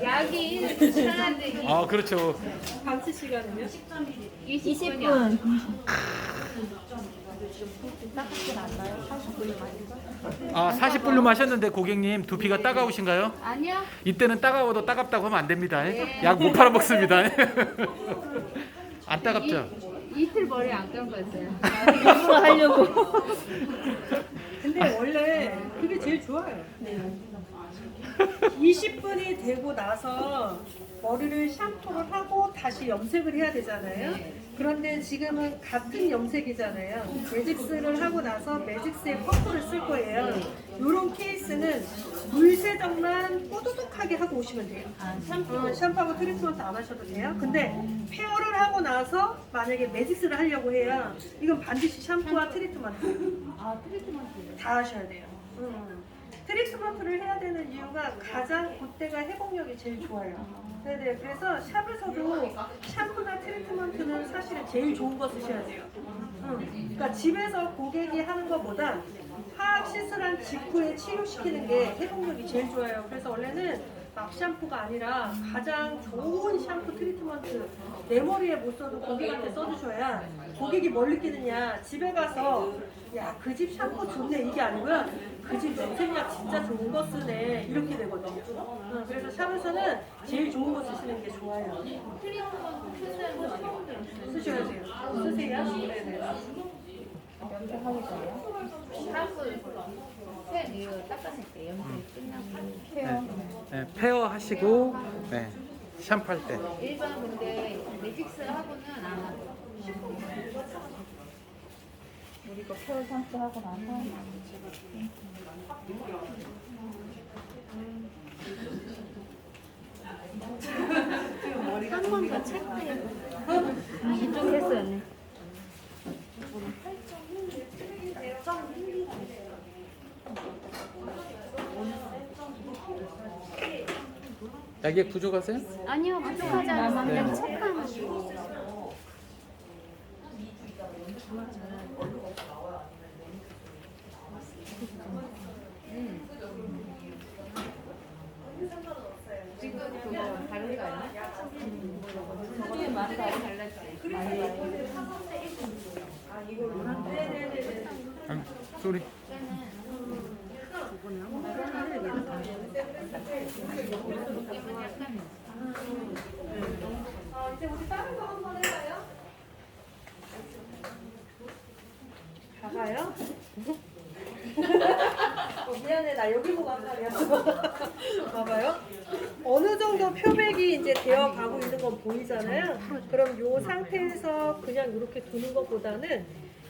약이 사람들이 아 그렇죠. 감시 시간은요? 20분. 아 40볼륨 하셨는데 고객님 두피가 따가우신가요? 아니요. 이때는 따가워도 따갑다고 하면 안 됩니다. 약 못 팔아 먹습니다. 안 따갑죠? 이틀 머리 안 감았어요. 일부러 하려고. 근데 원래 그게 제일 좋아요. 20분이 되고 나서 머리를 샴푸를 하고 다시 염색을 해야 되잖아요. 그런데 지금은 같은 염색이잖아요. 매직스를 하고 나서 매직스에 퍼프를 쓸 거예요. 이런 케이스는 물 세정만 뽀드득하게 하고 오시면 돼요. 샴푸하고 트리트먼트 안 하셔도 돼요. 근데 페어를 하고 나서 만약에 매직스를 하려고 해요. 이건 반드시 샴푸와 트리트먼트 다 하셔야 돼요. 트리트먼트를 해야 되는 이유가 가장 그때가 회복력이 제일 좋아요. 네네. 그래서 샵에서도 샴푸나 트리트먼트는 사실은 제일 좋은 거 쓰셔야 돼요. 그러니까 집에서 고객이 하는 것보다 화학 시술한 직후에 치료시키는 게 회복력이 제일 좋아요. 그래서 원래는 막 샴푸가 아니라 가장 좋은 샴푸 트리트먼트 내 머리에 못 써도 고객한테 써주셔야 고객이 뭘 느끼느냐, 집에 가서 야 그 집 샴푸 좋네 이게 아니고요, 그 집 염색약 진짜 좋은 거 쓰네 이렇게 되거든요. 그래서 샵에서는 제일 좋은 거 쓰시는 게 좋아요. 쓰셔야 돼요. 쓰세요? 네네. 이거 닦았을 때 염색 끝나고 네, 페어 하시고 네, 샴푸할 때. 일반 근데 매직스 하고는 안 하고. 우리가 페어 샴푸 하고 나서 한 번 더 체크해. 이쪽 했어요, 언니. 약액 부족하세요? 아니요, 부족하지 않아서 그냥 체크하는 거. 지금 그거 다른 거 아니야? 그게 많이 달랐지. 쏘리. 이제 우리 다른 거 한번 해봐요. 가봐요. 미안해, 나 여기 보고 한 말이야. 봐봐요. 어느 정도 표백이 이제 되어 가고 있는 건 보이잖아요. 그럼 이 상태에서 그냥 이렇게 두는 것보다는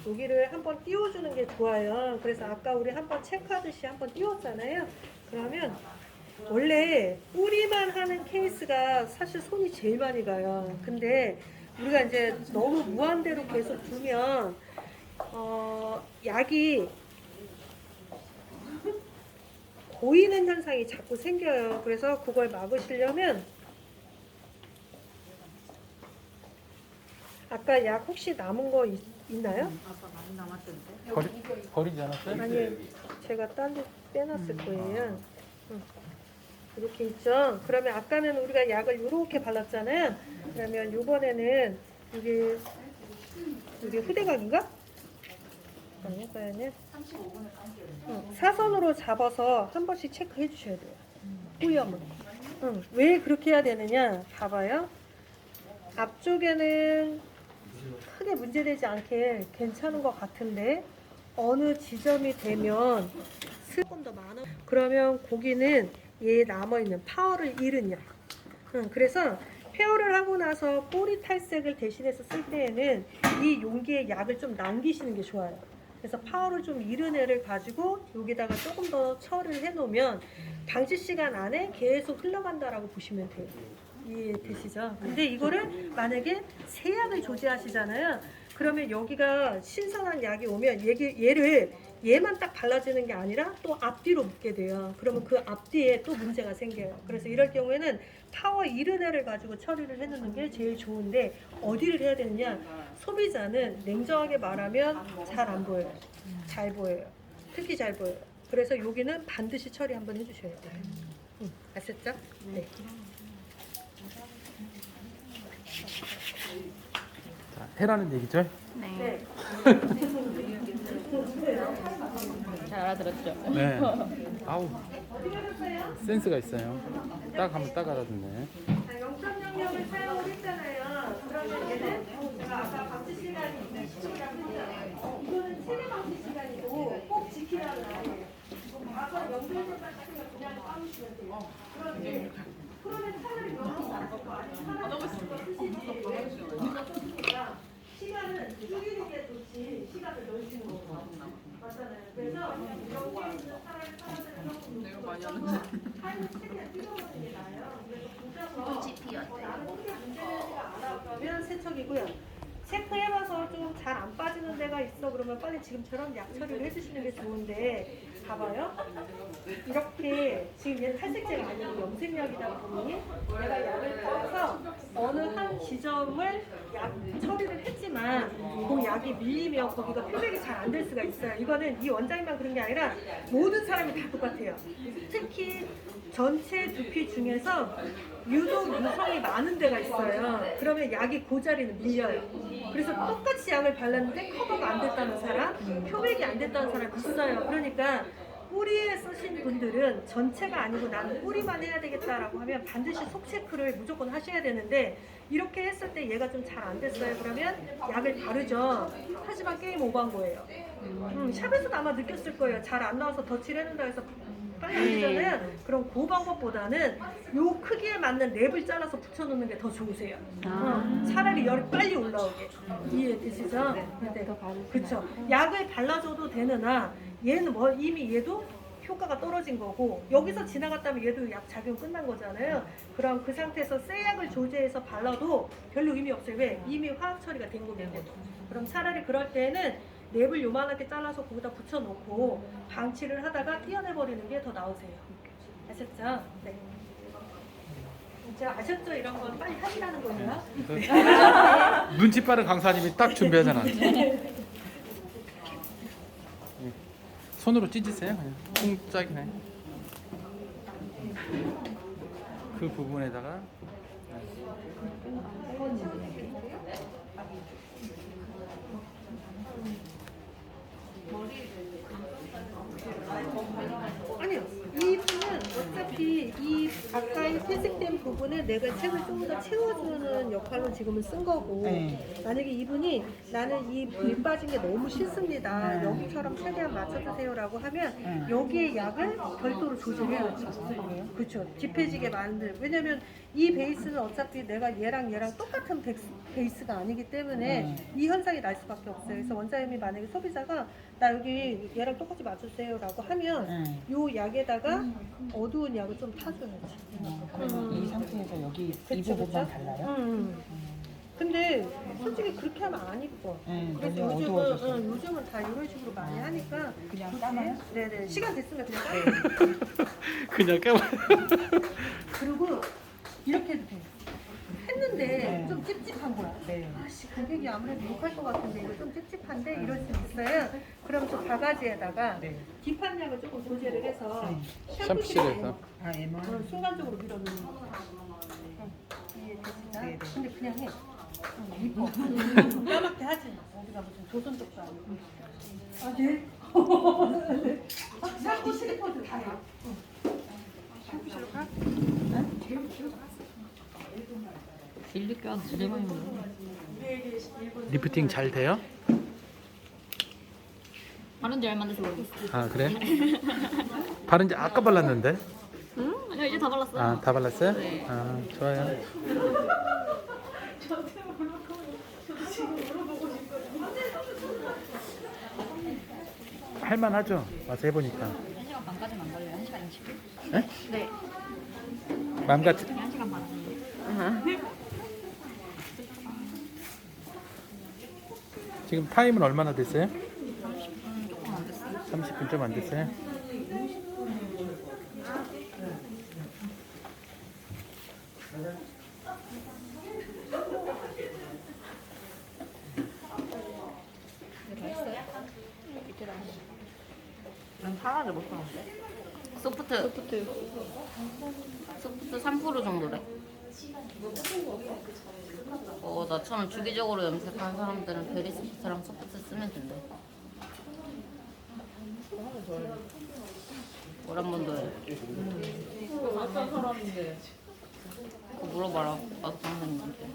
여기를 한번 띄워주는 게 좋아요. 그래서 아까 우리 한번 체크하듯이 한번 띄웠잖아요. 그러면 원래 뿌리만 하는 케이스가 사실 손이 제일 많이 가요. 근데 우리가 이제 너무 무한대로 계속 두면 약이 고이는 현상이 자꾸 생겨요. 그래서 그걸 막으시려면 아까 약 혹시 남은 거 있나요? 아까 많이 남았던데. 버리지 않았어요? 아니, 제가 딴 데 빼놨을 거예요. 이렇게 있죠. 그러면 아까는 우리가 약을 이렇게 발랐잖아요. 그러면 이번에는 이게 후대각인가? 아니요, 그러면 사선으로 잡아서 한 번씩 체크해 주셔야 돼요. 오염을. 왜 그렇게 해야 되느냐? 봐봐요. 앞쪽에는 크게 문제되지 않게 괜찮은 것 같은데 어느 지점이 되면 조금 더 많아. 그러면 고기는 얘 남아있는 파워를 잃은 약. 그래서 페어를 하고 나서 꼬리 탈색을 대신해서 쓸 때에는 이 용기에 약을 좀 남기시는 게 좋아요. 그래서 파워를 좀 잃은 애를 가지고 여기다가 조금 더 처리를 해놓으면 방치 시간 안에 계속 흘러간다라고 보시면 돼요. 이해되시죠? 근데 이거를 만약에 새 약을 조제하시잖아요. 그러면 여기가 신선한 약이 오면 얘만 딱 발라지는 게 아니라 또 앞뒤로 묶게 돼요. 그러면 그 앞뒤에 또 문제가 생겨요. 그래서 이럴 경우에는 파워 잃은 애를 가지고 처리를 해놓는 게 제일 좋은데 어디를 해야 되느냐? 소비자는 냉정하게 말하면 잘 안 보여요. 잘 보여요. 특히 잘 보여요. 그래서 여기는 반드시 처리 한번 해주셔야 돼요. 아셨죠? 네. 자, 해라는 얘기죠? 네. 잘 알아들었죠? 네. 아우, 센스가 있어요. 딱 하면 딱 알아듣네. 0.00을 사용을 했잖아요. 그러면 얘는 제가 아까 방치 시간이 있는 시간이라고 했잖아요. 이거는 최대 방치 시간이고 꼭 지키라는 아니에요. 가서 연결된 같은 거 그냥 빠으시면 돼요. 그런데 그러면 차라리 연결이 안 되고 아니면 쓰시니까 시간은 줄이는 게 좋지 시간을 넓히는 거 맞잖아요. 그래서 여기에 있는 사람을 조금 타임을 최대한 뛰어가는 게 나아요. 그래서 보셔서 나는 크게 문제가 안 나오면 세척이고요. 체크해봐서 좀 잘 안 빠지는 데가 있어 그러면 빨리 지금처럼 약 처리를 해주시는 게 좋은데 봐봐요. 이렇게 지금 얘는 탈색제가 아니고 염색약이다 보니 내가 약을 떠서 어느 한 지점을 약 처리를 했지만 그 약이 밀리면 거기가 표백이 잘 안 될 수가 있어요. 이거는 이 원장님만 그런 게 아니라 모든 사람이 다 똑같아요. 특히 전체 두피 중에서 유독 유성이 많은 데가 있어요. 그러면 약이 그 자리는 밀려요. 그래서 똑같이 약을 발랐는데 커버가 안 됐다는 사람, 표백이 안 됐다는 사람 있어요. 그러니까 뿌리에 쓰신 분들은 전체가 아니고 나는 뿌리만 해야 되겠다라고 하면 반드시 속 체크를 무조건 하셔야 되는데 이렇게 했을 때 얘가 좀 잘 안 됐어요. 그러면 약을 바르죠. 하지만 게임 오버한 거예요. 샵에서도 아마 느꼈을 거예요. 잘 안 나와서 덧칠을 해놓는다 해서 빨리 안 되잖아요. 그럼 그 방법보다는 요 크기에 맞는 랩을 잘라서 붙여놓는 게 더 좋으세요. 차라리 열이 빨리 올라오게. 이해되시죠? 네. 그렇죠. 약을 발라줘도 되느나 얘는 뭐 이미 얘도 효과가 떨어진 거고 여기서 지나갔다면 얘도 약 작용 끝난 거잖아요. 그럼 그 상태에서 새 약을 조제해서 발라도 별로 의미 없어요. 왜? 이미 화학 처리가 된 거기 때문에. 그럼 차라리 그럴 때는 랩을 요만하게 잘라서 거기다 붙여놓고 방치를 하다가 떼어내버리는 게 더 나으세요. 아셨죠? 네. 제가 아셨죠? 이런 건 빨리 하시라는 거예요. 눈치 빠른 강사님이 딱 준비하잖아. 손으로 찢으세요 그냥 쿵짝이네. 그 부분에다가 아니요. 이 분은 어차피 이 가까이 퇴색된 부분에 내가 책을 좀 더 채워주는 역할로 지금은 쓴 거고 만약에 이분이 나는 이 물 빠진 게 너무 싫습니다. 여기처럼 최대한 맞춰주세요라고 하면 여기에 약을 별도로 조절해야죠. 그렇죠. 딥해지게 만들. 왜냐면 이 베이스는 어차피 내가 얘랑 똑같은 베이스가 아니기 때문에 이 현상이 날 수밖에 없어요. 그래서 원장님이 만약에 소비자가 나 여기 얘랑 똑같이 맞추세요라고 하면 요 약에다가 어두운 약을 좀 타줘야지. 그러면 이 상태에서 여기 이 그쵸, 부분만 그쵸? 달라요? 근데 솔직히 그렇게 하면 안 이뻐. 그래서 너무 어두워져서. 요즘은 다 이런 식으로 많이 하니까 그냥 까나요? 네네 시간 됐으면 그냥 까요. 그냥 깨워. 그리고 이렇게 해도 돼. 했는데 네. 좀 찝찝한 거야. 네. 아씨 고객이 아무래도 욕할 것 같은데 이거 좀 찝찝한데 이럴 수 있어요. 그럼 저 바가지에다가 네. 뒷판약을 조금 도제를 해서 샴푸실에서. 아, 에마. 순간적으로 밀어넣는 거. 이해되시나? 네, 네. 근데 그냥 해. 이뻐. 까맣게 하지 마. 우리가 무슨 조선족도 아니고. 아, 네? 샴푸 실리콘도 다 해. 샴푸실로 가? 일리가 되게 많이 먹어. 리프팅 잘 돼요? 바른 지 얼마 돼서 모르겠어. 아 그래? 바른지 아까 발랐는데? 응? 아니요, 이제 다 발랐어. 아 다 발랐어요? 네. 아 좋아요. 할만하죠? 와서 해보니까. 1시간 반까지는 안 걸려요. 1시간 20분? 네? 네. 마음같이 1시간 반. 지금 타임은 얼마나 됐어요? 30분 조금 안 됐어요. 30분 좀 안 됐어요? 난 하나도 못 사는데. 소프트 3% 정도래. 나 처음 주기적으로 염색한 사람들은 베리스프트랑 소프트 쓰면 된대. 뭘 한 번 더 해. 어떤 사람인데? 그거 물어봐라. 나도 강사님한테.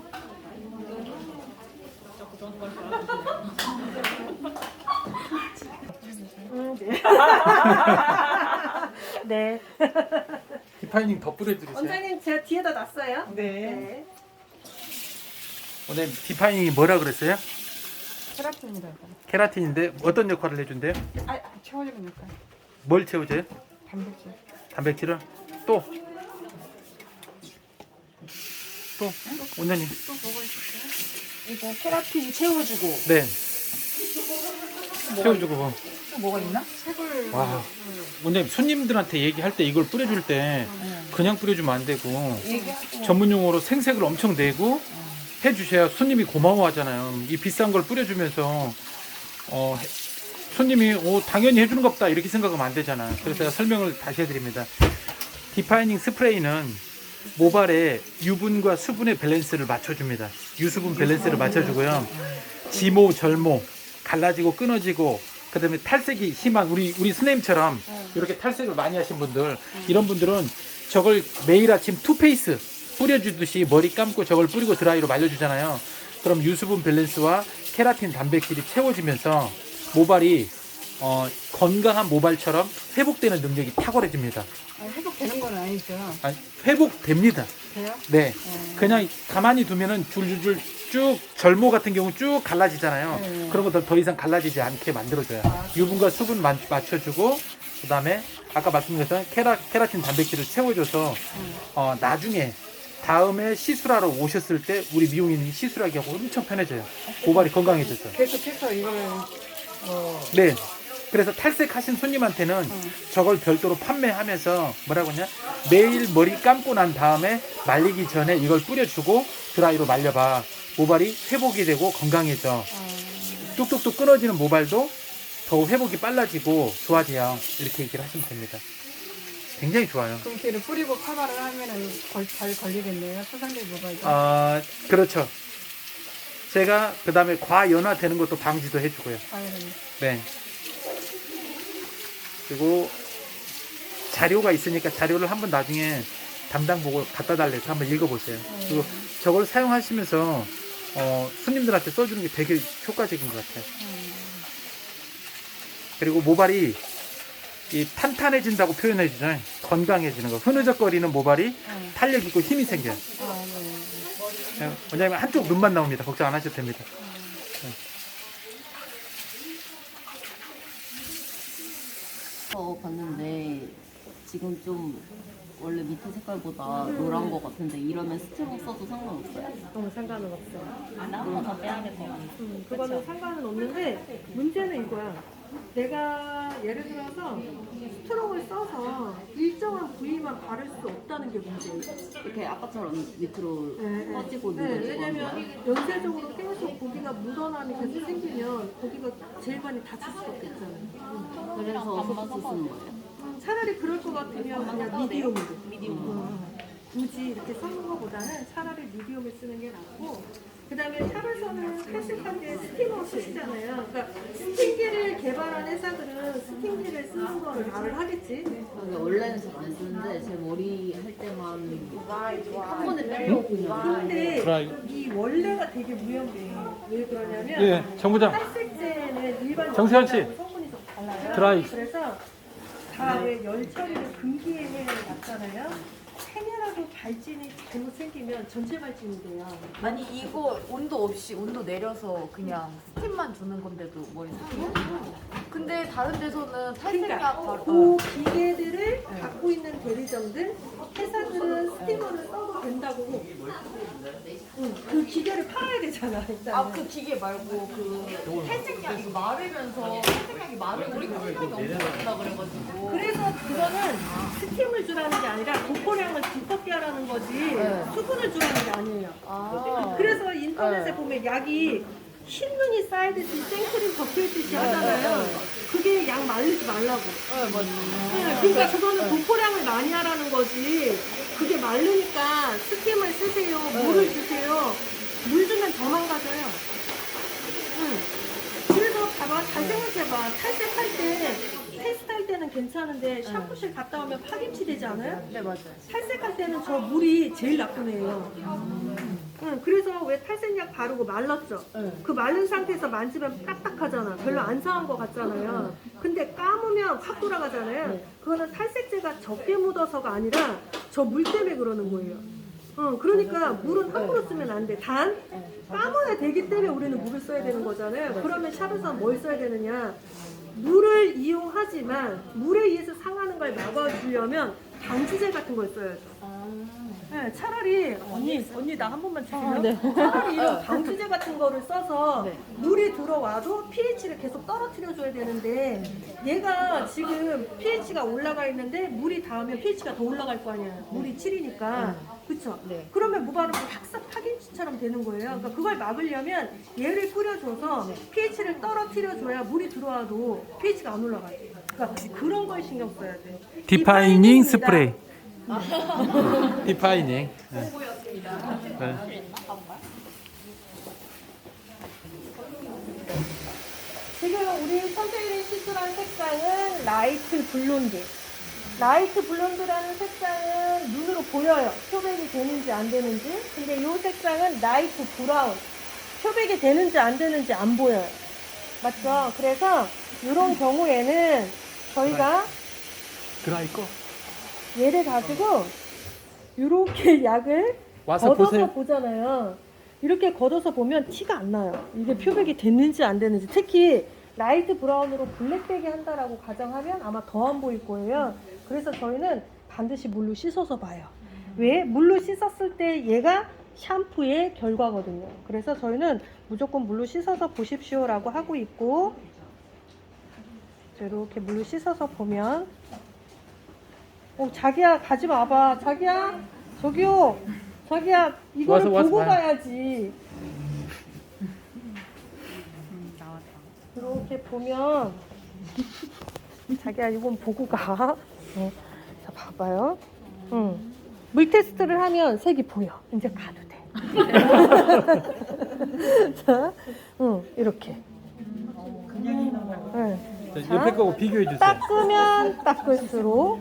네. 디파이닝 더 뿌려드리세요. 원장님 제가 뒤에다 놨어요. 네. 오늘 디파이닝이 뭐라 그랬어요? 테라핀이다. 케라틴인데 어떤 역할을 해준대요? 아, 채워주는 역할. 뭘 채워줘요? 단백질. 단백질을? 또? 원장님. 이거 케라틴 채워주고. 네. 채워주고. 또 뭐가 있나? 색을. 와. 원장님 손님들한테 얘기할 때 이걸 뿌려줄 때 그냥 뿌려주면 안 되고 전문 용어로 생색을 엄청 내고 해주셔야 손님이 고마워하잖아요. 이 비싼 걸 뿌려주면서 손님이 당연히 해주는 것 없다 이렇게 생각하면 안 되잖아요. 그래서 제가 설명을 다시 해드립니다. 디파이닝 스프레이는 모발의 유분과 수분의 밸런스를 맞춰줍니다. 유수분 밸런스를 맞춰주고요. 지모, 절모, 갈라지고 끊어지고 그 다음에 탈색이 심한 우리 선생님처럼 이렇게 탈색을 많이 하신 분들 이런 분들은 저걸 매일 아침 투페이스 뿌려주듯이 머리 감고 저걸 뿌리고 드라이로 말려주잖아요. 그럼 유수분 밸런스와 케라틴 단백질이 채워지면서 모발이 건강한 모발처럼 회복되는 능력이 탁월해집니다. 회복되는 건 아니죠. 아니, 회복됩니다. 돼요? 네. 그냥 가만히 두면은 줄줄줄 쭉 절모 같은 경우 쭉 갈라지잖아요. 그런 것들 더 이상 갈라지지 않게 만들어줘요. 유분과 수분 맞춰주고 그 다음에 아까 말씀드린 것처럼 케라틴 단백질을 채워줘서 나중에 다음에 시술하러 오셨을 때 우리 미용인이 시술하기 하고 엄청 편해져요. 모발이 건강해져서. 계속해서 이거를 네. 그래서 탈색하신 손님한테는 저걸 별도로 판매하면서 뭐라고 하냐 매일 머리 감고 난 다음에 말리기 전에 이걸 뿌려주고 드라이로 말려봐. 모발이 회복이 되고 건강해져. 뚝뚝뚝 끊어지는 모발도 더 회복이 빨라지고 좋아져요. 이렇게 얘기를 하시면 됩니다. 굉장히 좋아요. 그럼 걔를 뿌리고 커버를 하면은 잘 걸리겠네요. 소상대 모발도. 그렇죠. 제가 그 다음에 과연화 되는 것도 방지도 해주고요. 네. 그리고 자료가 있으니까 자료를 한번 나중에 담당 보고 갖다 달래서 한번 읽어보세요. 그리고 저걸 사용하시면서 손님들한테 써주는 게 되게 효과적인 것 같아요. 그리고 모발이 탄탄해진다고 표현해주잖아요. 건강해지는 거. 흐느적거리는 모발이 탄력 있고 힘이 생겨요. 왜냐하면 한쪽 눈만 나옵니다. 걱정 안 하셔도 됩니다. 봤는데 지금 좀 원래 밑에 색깔보다 노란 거 같은데 이러면 스티로 써도 상관없어요? 상관은 없어요. 그럼 다 빼야겠네요. 그거는 상관은 없는데 문제는 이거야. 내가 예를 들어서 스트로크를 써서 일정한 부위만 바를 수 없다는 게 문제예요. 이렇게 아까처럼 밑으로 네, 퍼지고 네, 누르고 왜냐면 연쇄적으로 계속 고기가 묻어남이 계속 생기면 고기가 제일 많이 다칠 수밖에 없잖아요. 그래서 소스 쓰는 거예요. 차라리 그럴 것 같으면 그냥 미디움으로. 굳이 이렇게 써는 것보다는 차라리 미디움을 쓰는 게 낫고, 그 다음에 샵에서는 탈색한데 스티머 쓰시잖아요. 그러니까 스팀기를 개발한 회사들은 스팀기를 쓰는 거를 말을 하겠지. 근데 원래는 잘 안 쓰는데 제 머리 할 때만 한 번에 빼려고 그냥. 근데 드라이. 이 원래가 되게 위험해. 왜 그러냐면 예, 정부장. 탈색제는 일반 정세현 씨. 염색하고 성분이 좀 달라요. 드라이. 그래서 다 왜 열 처리를 금기에 맞잖아요. 생이라도 발진이 잘못 생기면 전체 발진이 돼요. 아니 이거 온도 없이 온도 내려서 그냥 스팀만 주는 건데도 머리 스팀? 근데 다른 데서는 탈색약 바로 그 기계들을 갖고 있는 대리점들, 회사들은 스티머를 써도 된다고. 그 기계를 팔아야 되잖아 일단. 아 그 기계 말고 그 탈색약이 마르면서 탈색약이 마르면 우리가 탈색약이 엄청 많다 그래가지고 그래서 그거는 스팀을 주라는 게 아니라 도포량을 두껍게 하라는 거지 수분을 주라는 게 아니에요. 아 그래서 인터넷에 보면 약이 흰눈이 쌓이듯이 생크림 덮여있듯이 하잖아요. 그게 약 말리지 말라고. 그러니까 그거는 도포량을 많이 하라는 거지. 그게 마르니까 스팀을 쓰세요. 물을 주세요. 물 주면 더 망가져요. 그래서 봐봐, 잘 생각해봐. 탈색할 때 테스트할 때는 괜찮은데 샴푸실 갔다 오면 파김치 되지 않아요? 네 맞아요. 탈색할 때는 저 물이 제일 나쁜 애예요. 그래서 왜 탈색약 바르고 말랐죠? 그 마른 상태에서 만지면 까딱하잖아. 별로 안 상한 것 같잖아요. 근데 감으면 확 돌아가잖아요. 그거는 탈색제가 적게 묻어서가 아니라 저 물 때문에 그러는 거예요. 그러니까 물은 함부로 쓰면 안 돼. 단 감아야 되기 때문에 우리는 물을 써야 되는 거잖아요. 그러면 샵에서 뭘 써야 되느냐? 물을 이용하지만 물에 의해서 상하는 걸 막아주려면 방지제 같은 걸 써야죠. 네, 차라리 언니 나 한 번만 주세요. 차라리 이런 방지제 같은 거를 써서 물이 들어와도 pH를 계속 떨어뜨려 줘야 되는데 얘가 지금 pH가 올라가 있는데 물이 닿으면 pH가 더 올라갈 거 아니에요. 물이 7이니까. 그쵸? 그러면 뭐 바르면 확싹 파김치처럼 되는 거예요. 그러니까 그걸 막으려면 얘를 뿌려줘서 pH를 떨어뜨려 줘야 물이 들어와도 pH가 안 올라가요. 그러니까 그런 걸 신경 써야 돼요. 디파이닝 디파이닝입니다. 스프레이. 디파이닝. 네. 네. 지금 우리 선생님이 시술한 색상은 라이트 블론드. 라이트 블론드라는 색상은 눈으로 보여요. 표백이 되는지 안 되는지. 근데 이 색상은 라이트 브라운. 표백이 되는지 안 되는지 안 보여요. 맞죠? 그래서 이런 경우에는 저희가 드라이 거. 얘를 가지고 이렇게 약을 와서 걷어서 보세요. 보잖아요. 이렇게 걷어서 보면 티가 안 나요. 이게 표백이 됐는지 안 됐는지. 특히 라이트 브라운으로 블랙백이 한다라고 가정하면 아마 더 안 보일 거예요. 그래서 저희는 반드시 물로 씻어서 봐요. 왜? 물로 씻었을 때 얘가 샴푸의 결과거든요. 그래서 저희는 무조건 물로 씻어서 보십시오라고 하고 있고, 이렇게 물로 씻어서 보면 자기야 가지 마봐. 자기야 저기요. 자기야 이거를 와서 보고 봐요. 가야지. 이렇게 보면 자기야 이건 보고 가. 자 봐봐요. 물 테스트를 하면 색이 보여. 이제 가도 돼. 자, 이렇게. 자, 옆에 거고 비교해 주세요. 닦으면 닦을수록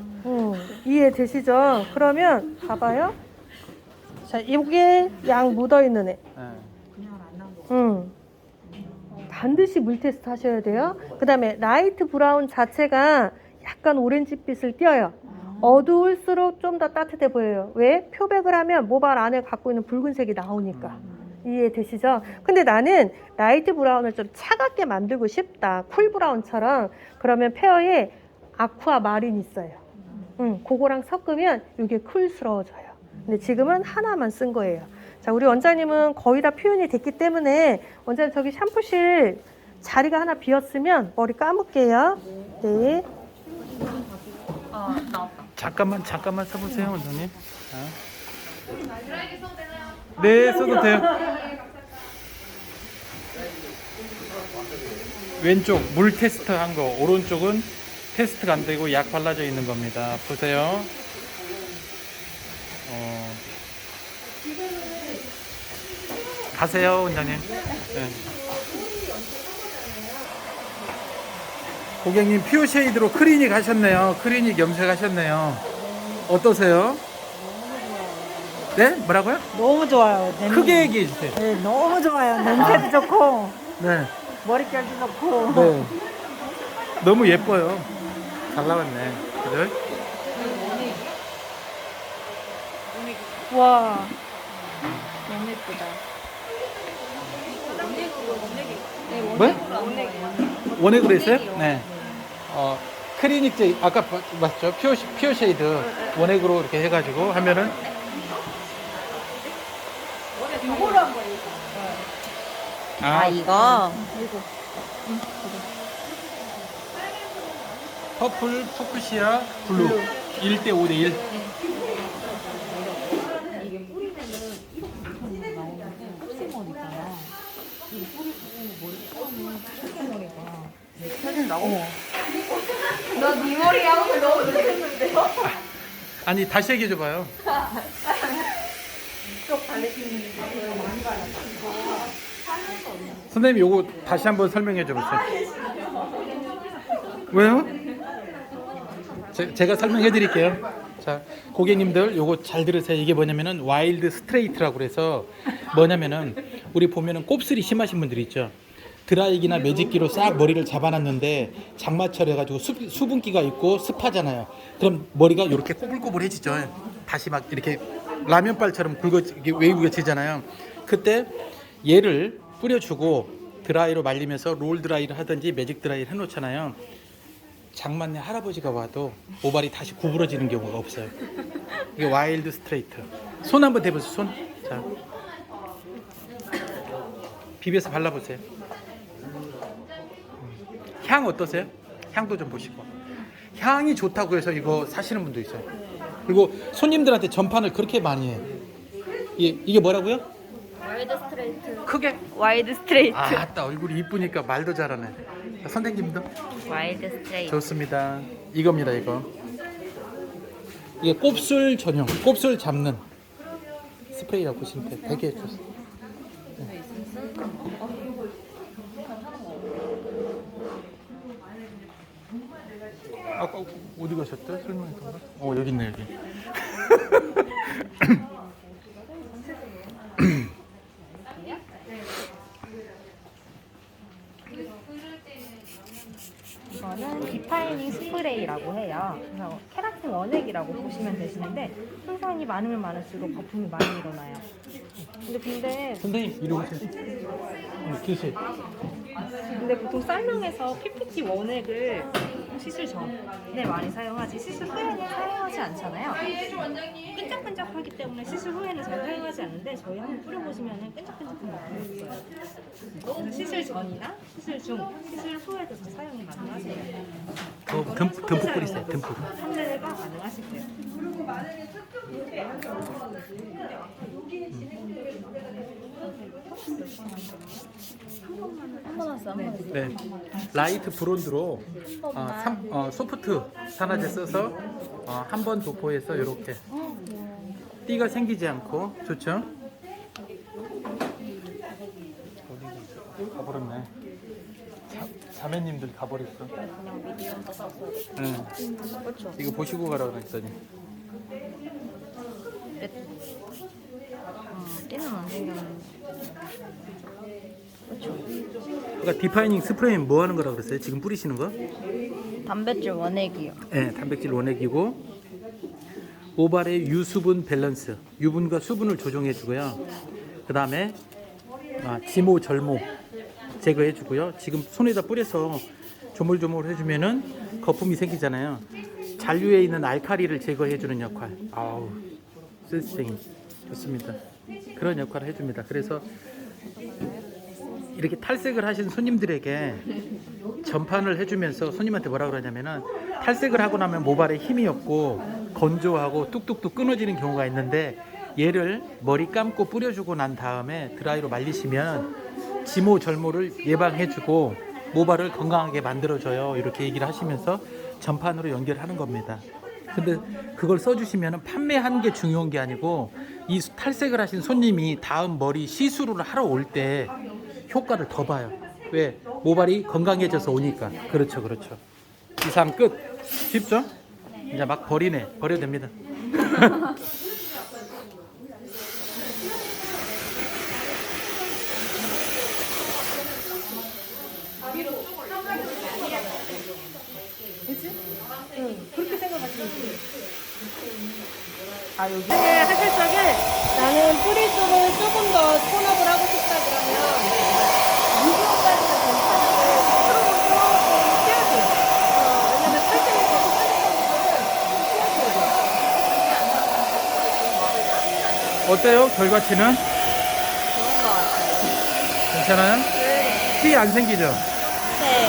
이해되시죠? 그러면 봐봐요. 자, 이게 양 묻어있는 애. 반드시 물 테스트 하셔야 돼요. 그 다음에 라이트 브라운 자체가 약간 오렌지빛을 띄어요. 어두울수록 좀 더 따뜻해 보여요. 왜? 표백을 하면 모발 안에 갖고 있는 붉은색이 나오니까. 이해되시죠? 근데 나는 라이트 브라운을 좀 차갑게 만들고 싶다. 쿨 브라운처럼. 그러면 페어에 아쿠아 마린 있어요. 그거랑 섞으면 이게 쿨스러워져요. 근데 지금은 하나만 쓴 거예요. 자, 우리 원장님은 거의 다 표현이 됐기 때문에 원장님 저기 샴푸실 자리가 하나 비었으면 머리 감을게요. 네. 잠깐만 써보세요, 원장님. 네, 써도 돼요. 왼쪽 물 테스트 한 거, 오른쪽은 테스트가 안 되고 약 발라져 있는 겁니다. 보세요. 가세요, 원장님. 네. 고객님 퓨어 쉐이드로 클리닉 하셨네요. 클리닉 염색하셨네요. 어떠세요? 네? 뭐라고요? 너무 좋아요. 크게 얘기해 주세요. 네, 너무 좋아요. 냄새도 좋고 네. 머릿결도 좋고. 네. 너무 예뻐요. 잘 나왔네. 그죠? 와, 너무 예쁘다. 뭐? 원액으로 했어요? 네. 클리닉 제 아까 맞죠? 퓨어 쉐이드 원액으로 이렇게 해가지고 하면은 이거 퍼플, 푸쿠시아, 블루 1대 5대 1. 이게 뿌리면은 이렇게 나오는데 곱슬머리잖아. 이 뿌리고 머리 처음에 곱슬머리가 펴진다고? 너네 머리 하고 너무 놀랐는데요? 아니 다시 얘기해 줘봐요. 선생님 요거 다시 한번 설명해 줘 보세요. 왜요? 제가 설명해 드릴게요. 자, 고객님들 요거 잘 들으세요. 이게 뭐냐면은 와일드 스트레이트라고 그래서 뭐냐면은 우리 보면은 곱슬이 심하신 분들 있죠. 드라이기나 매직기로 싹 머리를 잡아놨는데 장마철 해가지고 수분기가 있고 습하잖아요. 그럼 머리가 이렇게 꼬불꼬불해지죠. 다시 막 이렇게 라면발처럼 웨이브가 그때 얘를 뿌려주고 드라이로 말리면서 롤 드라이를 하든지 매직 드라이를 해놓잖아요. 장만내 할아버지가 와도 모발이 다시 구부러지는 경우가 없어요. 이게 와일드 스트레이트. 손 한번 대보세요. 손. 자, 비벼서 발라보세요. 향 어떠세요? 향도 좀 보시고. 향이 좋다고 해서 이거 사시는 분도 있어요. 그리고 손님들한테 전판을 그렇게 많이 해요. 이게 뭐라고요? 와이드 스트레이트. 크게. 와이드 스트레이트. 아따 얼굴이 이쁘니까 말도 잘하네. 자, 선생님도 와이드 스트레이트. 좋습니다. 이겁니다. 이거 이게 곱슬 전용, 곱슬 잡는 스프레이라고 보시면 돼요. 되게 좋습니다. 네. 아까 어디 가셨죠? 설명했던가? 여기 있네 여기. 이거는 디파이닝 스프레이라고 해요. 그래서 케라틴 원액이라고 보시면 되시는데 손상이 많으면 많을수록 거품이 많이 일어나요. 근데 선생님 이리 오세요. 드세요. 근데 보통 쌀명에서 PPT 원액을 시술 전에 많이 사용하지 시술 후에는 사용하지 않잖아요. 끈적끈적하기 때문에 시술 후에는 잘 사용하지 않는데 저희 한번 뿌려보시면 끈적끈적한 느낌이 없어요. 그래서 시술 전이나 시술 중, 시술 후에도 다 사용이 가능하세요. 듬뿍 뿌리세요. 듬뿍. 판매가 가능하실 거예요. 네, 라이트 브론드로 소프트 산화제 써서 한 번 도포해서 이렇게 띠가 생기지 않고 좋죠? 가버렸네. 자매님들 가버렸어. 응. 이거 보시고 가라고 했더니. 띠는 안 생겼는데. 그러니까 디파이닝 스프레이는 뭐 하는 거라고 그랬어요? 지금 뿌리시는 거? 단백질 원액이요. 네, 단백질 원액이고 모발의 유수분 밸런스, 유분과 수분을 조정해 주고요. 그 다음에 지모, 절모 제거해 주고요. 지금 손에다 뿌려서 조물조물 해주면은 거품이 생기잖아요. 잔류에 있는 알칼리를 제거해주는 역할. 아우, 센스쟁이 좋습니다. 그런 역할을 해줍니다. 그래서 이렇게 탈색을 하신 손님들에게 전판을 해주면서 손님한테 뭐라 그러냐면은 탈색을 하고 나면 모발에 힘이 없고 건조하고 뚝뚝뚝 끊어지는 경우가 있는데 얘를 머리 감고 뿌려주고 난 다음에 드라이로 말리시면 지모 절모를 예방해주고 모발을 건강하게 만들어줘요. 이렇게 얘기를 하시면서 전판으로 연결하는 겁니다. 근데 그걸 써주시면 판매하는 게 중요한 게 아니고 이 탈색을 하신 손님이 다음 머리 시술을 하러 올 때 효과를 더 봐요. 왜? 모발이 건강해져서 오니까. 그렇죠, 그렇죠. 이상 끝. 쉽죠? 이제 막 버려도 됩니다. 그렇게 생각하시면 돼요. 아 여기 만약에 하실 적에 나는 뿌리 쪽을 조금 더 톤업을 하고 싶다 그러면 미디어까지는 괜찮은데 프로는 조금 떼어줘요. 왜냐면 탈색을 계속 하니까 떼어줘야 돼요. 어때요? 결과치는? 좋은 것 같아요. 괜찮아요? 네. 티 안 생기죠? 네.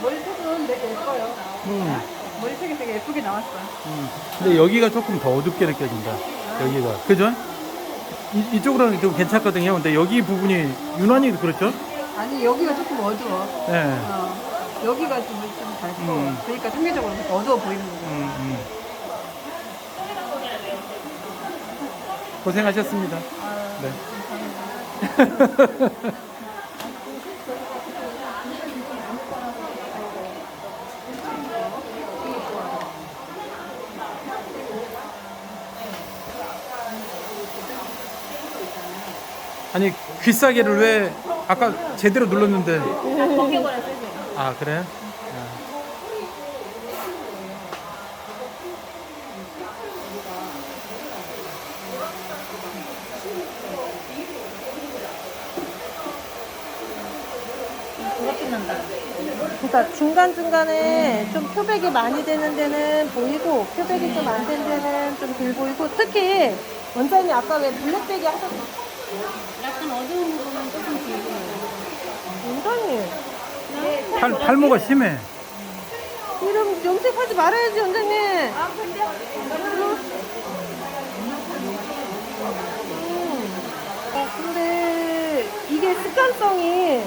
머리색은 되게 예뻐요. 머리색이 되게 예쁘게 나왔어요. 근데 여기가 조금 더 어둡게 느껴진다. 여기가. 그죠? 이쪽으로는 좀 괜찮거든요. 근데 여기 부분이 유난히 그렇죠? 아니 여기가 조금 어두워. 네. 여기가 좀 밝고 그러니까 상대적으로 어두워 보이는 거예요. 고생하셨습니다. 네. 아니 귀싸개를 왜 아까 제대로 눌렀는데 벗겨버렸어요. 아 그래요? 그러니까 중간중간에 좀 표백이 많이 되는 데는 보이고 표백이 좀 안 된 데는 좀 덜 보이고 특히 원장님 아까 왜 블랙백이 하셨죠? 약간 어두운 부분은 조금 길고. 원장님 탈모가 심해. 이름 염색하지 말아야지 원장님. 근데 이게 습관성이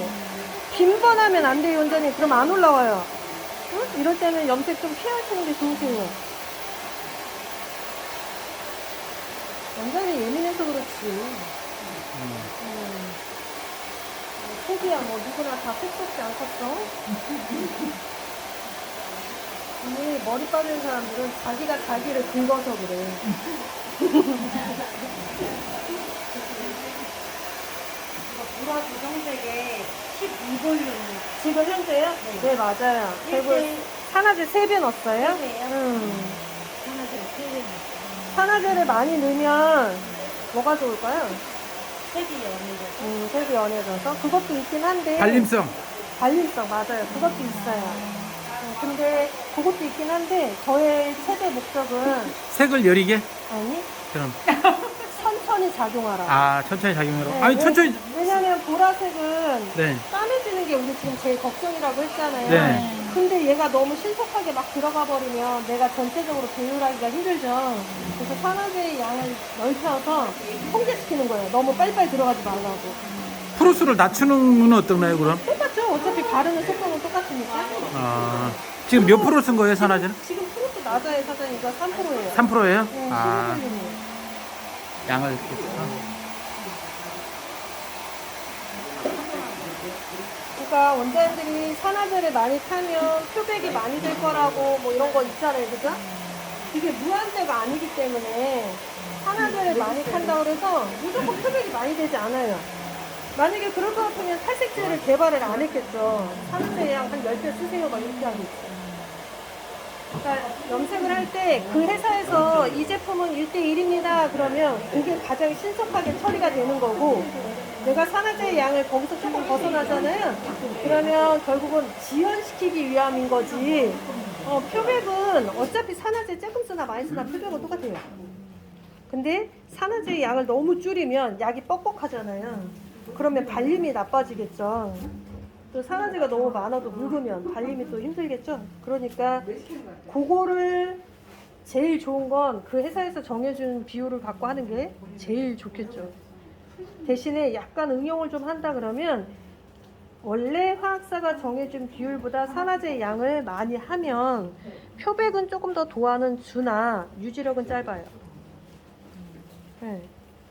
빈번하면 안 돼요 원장님. 그럼 안 올라와요. 응? 이럴 때는 염색 좀 피하시는 게 좋으세요. 원장님 예민해서 그렇지. 속이야 뭐 누구나 다 속속지 않겠어? 이 머리 빠진 사람들은 자기가 자기를 긁어서 그래. 무라 부정색에 12볼륨. 지금 현재요? 네, 맞아요. 그리고 산화제 3배 넣었어요? 네. 음. 하나 둘 셋. 산화제를 많이 넣으면 뭐가 좋을까요? 색이 연해져서. 색이 연해져서 그것도 있긴 한데 발림성. 발림성 맞아요. 그것도 있어요. 근데 그것도 있긴 한데 저의 최대 목적은 색을 여리게? 아니 그럼. 천천히 작용하라. 아, 천천히 작용해라. 네, 아니, 천천히. 왜냐면 보라색은 네. 까매지는 게 우리 지금 제일 걱정이라고 했잖아요. 네. 근데 얘가 너무 신속하게 막 들어가 버리면 내가 전체적으로 조율하기가 힘들죠. 그래서 산화제의 양을 넓혀서 통제시키는 거예요. 너무 빨리빨리 들어가지 말라고. 프로스를 낮추는 건 어떤가요, 그럼? 똑같죠? 어차피 바르는 속도는 똑같으니까. 아, 지금 몇 프로 쓴 거예요, 산화제는? 지금 프로트 낮아요, 사장님. 이거 3%예요. 3%예요? 네, 아, 15%예요. 양을 이렇게 써서. 그러니까 원장님들이 산화제를 많이 타면 표백이 많이 될 거라고 뭐 이런 거 있잖아요, 그죠? 이게 무한대가 아니기 때문에 산화제를 많이 탄다고 해서 무조건 표백이 많이 되지 않아요. 만약에 그럴 것 같으면 탈색제를 개발을 안 했겠죠. 산화제 양 한 10배 쓰세요, 막 이렇게 하겠죠. 그러니까 염색을 할 때 그 회사에서 이 제품은 1대1입니다. 그러면 그게 가장 신속하게 처리가 되는 거고 내가 산화제의 양을 거기서 조금 벗어나잖아요. 그러면 결국은 지연시키기 위함인 거지. 표백은 어차피 산화제 조금 쓰나 많이 쓰나 표백은 똑같아요. 근데 산화제의 양을 너무 줄이면 약이 뻑뻑하잖아요. 그러면 발림이 나빠지겠죠. 또 산화제가 너무 많아도 묽으면 발림이 또 힘들겠죠. 그러니까 그거를 제일 좋은 건 그 회사에서 정해준 비율을 갖고 하는 게 제일 좋겠죠. 대신에 약간 응용을 좀 한다 그러면 원래 화학사가 정해준 비율보다 산화제의 양을 많이 하면 표백은 조금 더 도안은 주나 유지력은 짧아요. 네.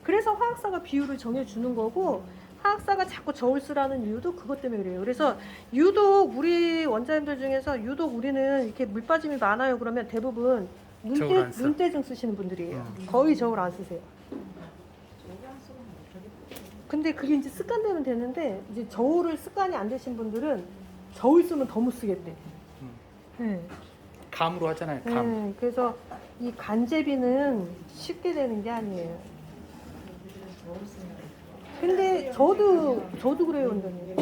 그래서 화학사가 비율을 정해주는 거고 화학사가 자꾸 저울 쓰라는 이유도 그것 때문에 그래요. 그래서 유독 우리 원장님들 중에서 유독 우리는 이렇게 물 빠짐이 많아요. 그러면 대부분 저울 안 써. 눈대중 쓰시는 분들이에요. 거의 저울 안 쓰세요. 근데 그게 이제 습관되면 되는데 이제 저울을 습관이 안 되신 분들은 저울 쓰면 더 못 쓰겠대. 네. 감으로 하잖아요, 감. 네. 그래서 이 간제비는 쉽게 되는 게 아니에요. 근데 저도 그래요, 원장님.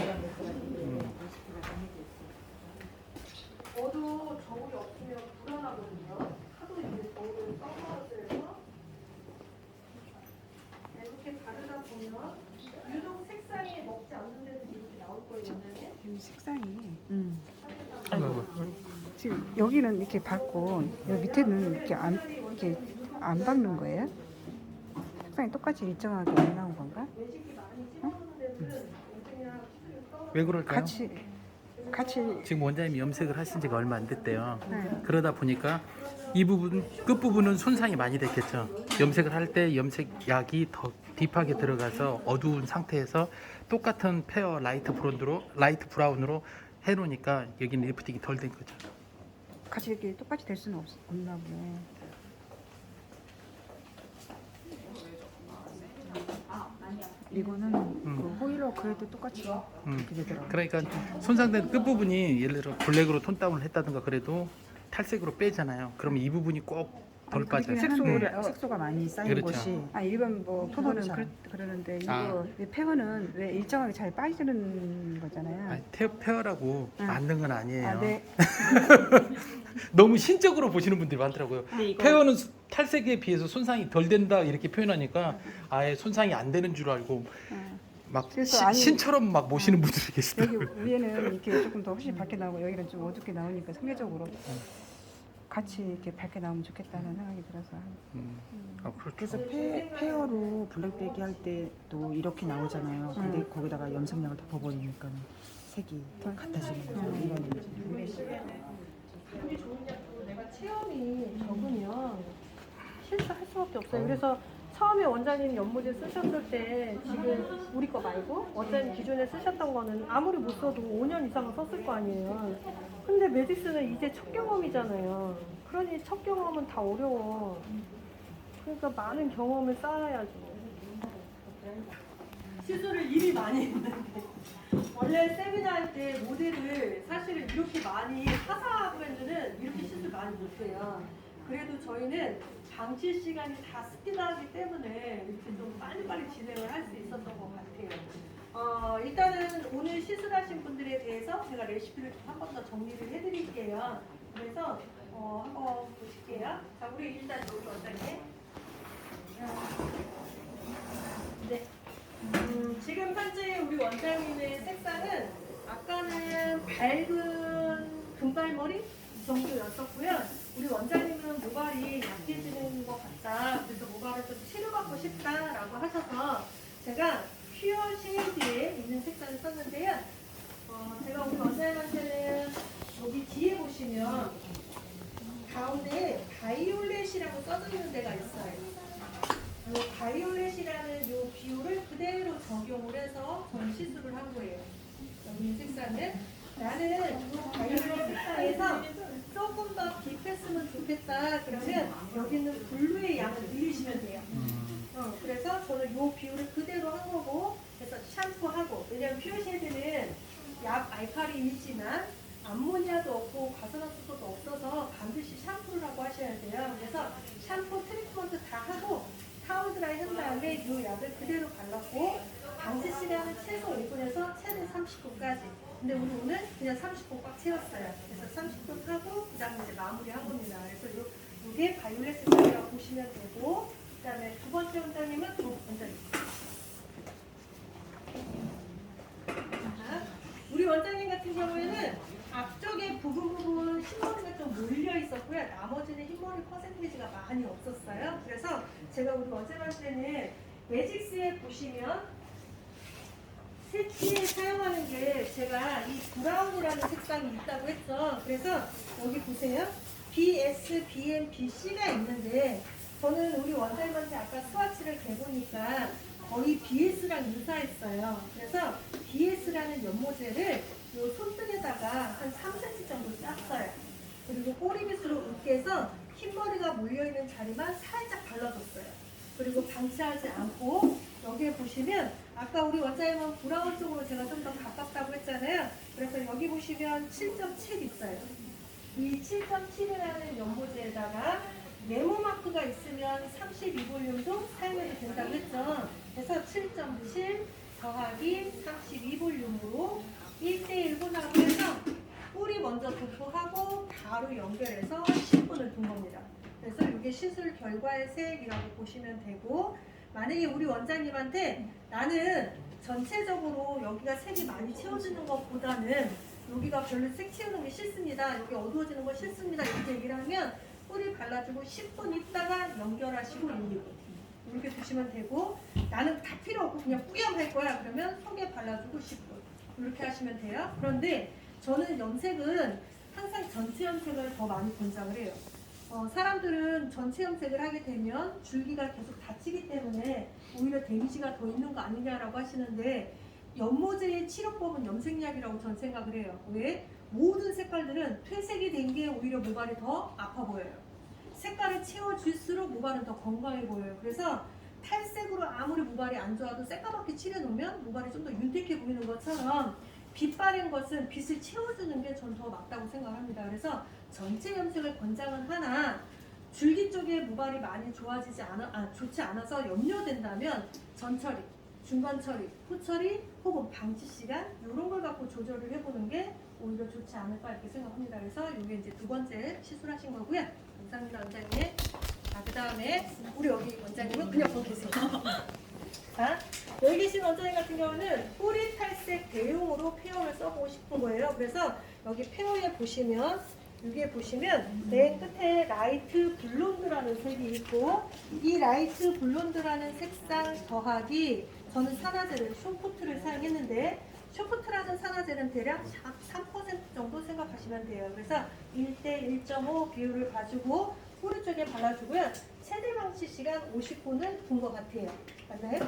저도 저울이 없으면 불안하거든요. 하도 이제 저울을 써먹었어요. 이렇게 바르다 보면 유독 색상이 먹지 않는 데도 이렇게 나올 거예요, 원장님. 이 색상이 아이고, 지금 여기는 이렇게 밝고 여기 밑에는 이렇게 안 밝는 거예요? 색상이 똑같이 일정하게 안 나온 건가? 왜 그럴까요? 같이 지금 원장님이 염색을 하신 지가 얼마 안 됐대요. 네. 그러다 보니까 이 부분, 끝부분은 손상이 많이 됐겠죠. 염색을 할 때 염색약이 더 딥하게 들어가서 어두운 상태에서 똑같은 페어 라이트 브라운으로 해놓으니까 여기는 리프팅이 덜 된 거죠. 같이 이렇게 똑같이 될 수는 없나 보네. 이거는 그 호일러 그래도 똑같이 이렇게 되더라고요. 그러니까 손상된 끝부분이 예를 들어 블랙으로 톤 다운을 했다든가 그래도 탈색으로 빼잖아요. 그러면 이 부분이 꼭 덜 빠져요. 색소가 많이 쌓인 그렇죠. 곳이 일반 뭐 토너는 그러는데 이거 페어는 왜 일정하게 잘 빠지는 거잖아요. 아니, 페어라고 만든 건 아니에요. 네. 너무 신적으로 보시는 분들이 많더라고요. 페어는 탈색에 비해서 손상이 덜 된다 이렇게 표현하니까 아예 손상이 안 되는 줄 알고 막 그래서 신처럼 막 모시는 분들이 여기 계시더라고요. 위에는 이렇게 조금 더 훨씬 밝게 나오고 여기는 좀 어둡게 나오니까 상대적으로 같이 이렇게 밝게 나오면 좋겠다는 생각이 들어서. 그렇죠. 그래서 페어로 블랙베기 할 때도 이렇게 나오잖아요. 근데 거기다가 염색약을 덮어버리니까 색이 같아지는 거죠. 아무리 좋은 약도 내가 체험이 적으면 실수할 수밖에 없어요. 그래서 처음에 원장님 연모제 쓰셨을 때 지금 우리 거 말고 원장님 기존에 쓰셨던 거는 아무리 못 써도 5년 이상은 썼을 거 아니에요. 근데 메디스는 이제 첫 경험이잖아요. 그러니 첫 경험은 다 어려워. 그러니까 많은 경험을 쌓아야죠. 시술을 이리 많이 했는데 원래 세미나 할 때 모델을 사실은 이렇게 많이 사사 브랜드는 이렇게 시술 많이 못 해요. 그래도 저희는 방치 시간이 다 스피드하기 때문에 이렇게 좀 빨리빨리 진행을 할 수 있었던 것 같아요. 일단은 오늘 시술하신 분들에 대해서 제가 레시피를 한 번 더 정리를 해드릴게요. 그래서 한번 보실게요. 자, 우리 일단 여기 원장님. 네. 지금 현재 우리 원장님의 색상은 아까는 밝은 금발머리 이 정도였었고요. 우리 원장님은 모발이 약해지는 것 같다. 그래서 모발을 좀 치료받고 싶다라고 하셔서 제가 퓨어 쉐이드에 있는 색상을 썼는데요. 제가 우리 원장님한테는 여기 뒤에 보시면 가운데에 바이올렛이라고 써져 있는 데가 있어요. 이 바이올렛이라는 이 비율을 그대로 적용을 해서 저는 시술을 한 거예요. 여기 색상을 나는 이 바이올렛 색상에서 조금 더 딥했으면 좋겠다. 그러면 여기는 블루의 양을 늘리시면 돼요. 그래서 저는 이 비율을 그대로 한 거고, 그래서 샴푸하고, 왜냐면 퓨어쉐드는 약 알칼리이지만 암모니아도 없고 과산화수소도 없어서 반드시 샴푸를 하고 하셔야 돼요. 그래서 샴푸 트리트먼트 다 하고 타올 드라이 한 다음에 이 약을 그대로 발랐고, 방치 시간은 최소 5분에서 최대 30분까지. 근데 우리 오늘 그냥 30분 꽉 채웠어요. 그래서 30분 하고 그 다음에 이제 마무리한 겁니다. 그래서 이게 바이올렛 색깔이라고 보시면 되고, 그 다음에 두 번째 원장님은 두 원장님. 우리 원장님 같은 경우에는 앞쪽에 부분 흰머리가 좀 몰려 있었고요. 나머지는 흰머리 퍼센테이지가 많이 없었어요. 그래서 제가 우리 원장님한테는 매직스에 보시면 세티에 사용하는 게 제가 이 브라운이라는 색상이 있다고 했죠. 그래서 여기 보세요. BS, BM, BC가 있는데 저는 우리 원장님한테 아까 스와치를 개보니까 거의 BS랑 유사했어요. 그래서 BS라는 연모제를 이 손등에다가 한 3cm 정도 짰어요. 그리고 꼬리빗으로 으깨서 흰머리가 몰려있는 자리만 살짝 발라줬어요. 그리고 방치하지 않고 여기에 보시면 아까 우리 원장님은 브라운 쪽으로 제가 좀 더 가깝다고 했잖아요. 그래서 여기 보시면 7.7 있어요. 이 7.7이라는 연모제에다가 네모 마크가 있으면 32볼륨도 사용해도 된다고 했죠. 그래서 7.7 더하기 32볼륨으로 1대1분 하고 해서 뿌리 먼저 도포하고 바로 연결해서 10분을 둔 겁니다. 그래서 이게 시술 결과의 색이라고 보시면 되고, 만약에 우리 원장님한테 나는 전체적으로 여기가 색이 많이 채워지는 것보다는 여기가 별로 색 채우는 게 싫습니다. 여기 어두워지는 거 싫습니다. 이렇게 얘기를 하면 뿌리 발라주고 10분 있다가 연결하시고 1, 2분 이렇게 두시면 되고, 나는 다 필요 없고 그냥 뿌염할 거야. 그러면 속에 발라주고 10분 이렇게 하시면 돼요. 그런데 저는 염색은 항상 전체 염색을 더 많이 권장을 해요. 사람들은 전체 염색을 하게 되면 줄기가 계속 다치기 때문에 오히려 데미지가 더 있는 거 아니냐라고 하시는데, 연모제의 치료법은 염색약이라고 저는 생각을 해요. 왜? 모든 색깔들은 퇴색이 된 게 오히려 모발이 더 아파 보여요. 색깔을 채워줄수록 모발은 더 건강해 보여요. 그래서 탈색으로 아무리 모발이 안 좋아도 새까맣게 칠해놓으면 모발이 좀 더 윤택해 보이는 것처럼 빛 바른 것은 빛을 채워주는 게 전 더 맞다고 생각합니다. 그래서 전체 염색을 권장은 하나, 줄기 쪽에 모발이 많이 좋지 않아서 염려된다면 전처리, 중간 처리, 후처리 혹은 방치 시간 이런 걸 갖고 조절을 해보는 게 오히려 좋지 않을까 이렇게 생각합니다. 그래서 이게 이제 두 번째 시술하신 거고요. 감사합니다, 원장님. 자, 그 다음에 우리 여기 원장님은 그냥 거기 계세요. 자, 여기 계신 원장님 같은 경우는 뿌리 탈색 대용으로 페어를 써보고 싶은 거예요. 그래서 여기 페어에 보시면 여기에 보시면 맨 끝에 라이트 블론드라는 색이 있고, 이 라이트 블론드라는 색상 더하기 저는 산화제를 쇼포트를 사용했는데, 쇼포트라는 산화제는 대략 3% 정도 생각하시면 돼요. 그래서 1대 1.5 비율을 가지고 뿌리 쪽에 발라주고요. 최대 방치 시간 50분을 둔 것 같아요. 맞나요?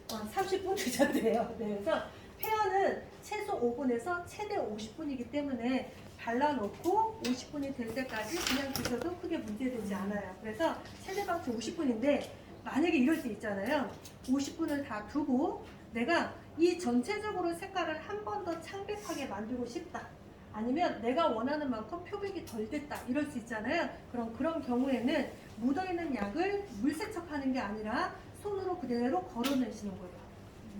30분 두셨대요. 네, 그래서 페어는 최소 5분에서 최대 50분이기 때문에 발라놓고 50분이 될 때까지 그냥 두셔도 크게 문제되지 않아요. 그래서 최대 방치 50분인데 만약에 이럴 때 있잖아요. 50분을 다 두고 내가 이 전체적으로 색깔을 한 번 더 창백하게 만들고 싶다. 아니면 내가 원하는 만큼 표백이 덜 됐다 이럴 수 있잖아요. 그럼 그런 경우에는 묻어있는 약을 물세척하는 게 아니라 손으로 그대로 걸어내시는 거예요.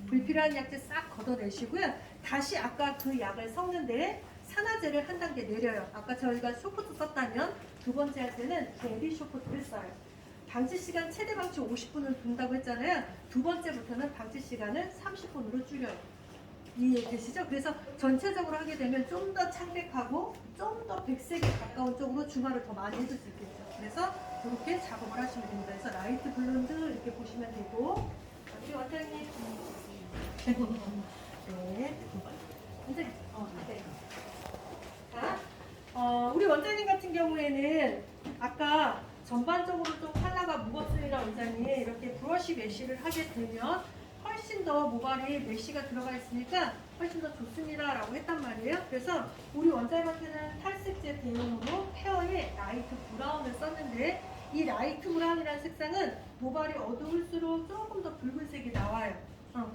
불필요한 약들 싹 걷어내시고요. 다시 아까 그 약을 섞는데 산화제를 한 단계 내려요. 아까 저희가 쇼코트 썼다면 두 번째 할 때는 베리 쇼코트를 써요. 방치 시간 최대 방치 50분을 둔다고 했잖아요. 두 번째부터는 방치 시간을 30분으로 줄여요. 이해되시죠? 그래서 전체적으로 하게 되면 좀 더 창백하고 좀 더 백색에 가까운 쪽으로 중화를 더 많이 해줄 수 있겠죠. 그래서 이렇게 작업을 하시면 됩니다. 그래서 라이트 블론드 이렇게 보시면 되고, 우리 원장님 네. 원장님, 네. 자, 우리 원장님 같은 경우에는 아까 전반적으로 좀 컬러가 무겁습니다. 원장님 이렇게 브러쉬 메쉬를 하게 되면 훨씬 더 모발에 메쉬가 들어가 있으니까 훨씬 더 좋습니다 라고 했단 말이에요. 그래서 우리 원장님한테는 탈색제 대용으로 헤어에 라이트 브라운을 썼는데, 이 라이트 브라운이라는 색상은 모발이 어두울수록 조금 더 붉은색이 나와요.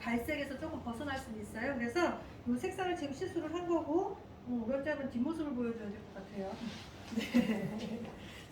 갈색에서 조금 벗어날 수는 있어요. 그래서 이 색상을 지금 시술을 한 거고, 우리 원장님은 뒷모습을 보여줘야 될 것 같아요. 네.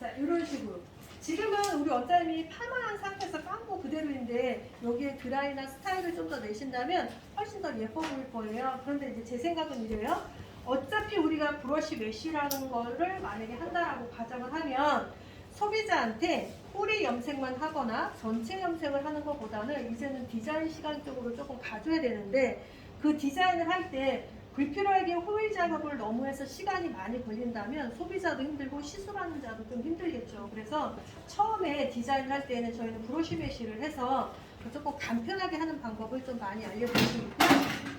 자, 이런 식으로. 지금은 우리 원장님이 파마한 상태에서 깜고 그대로인데 여기에 드라이나 스타일을 좀 더 내신다면 훨씬 더 예뻐 보일 거예요. 그런데 이제 제 생각은 이래요. 어차피 우리가 브러쉬 메쉬라는 거를 만약에 한다라고 가정을 하면 소비자한테 뿌리 염색만 하거나 전체 염색을 하는 것보다는 이제는 디자인 시간 쪽으로 조금 가져야 되는데, 그 디자인을 할 때 불필요하게 호일 작업을 너무 해서 시간이 많이 걸린다면 소비자도 힘들고 시술하는 자도 좀 힘들겠죠. 그래서 처음에 디자인을 할 때는 저희는 브러쉬 메쉬를 해서 조금 간편하게 하는 방법을 좀 많이 알려드리고 있고요.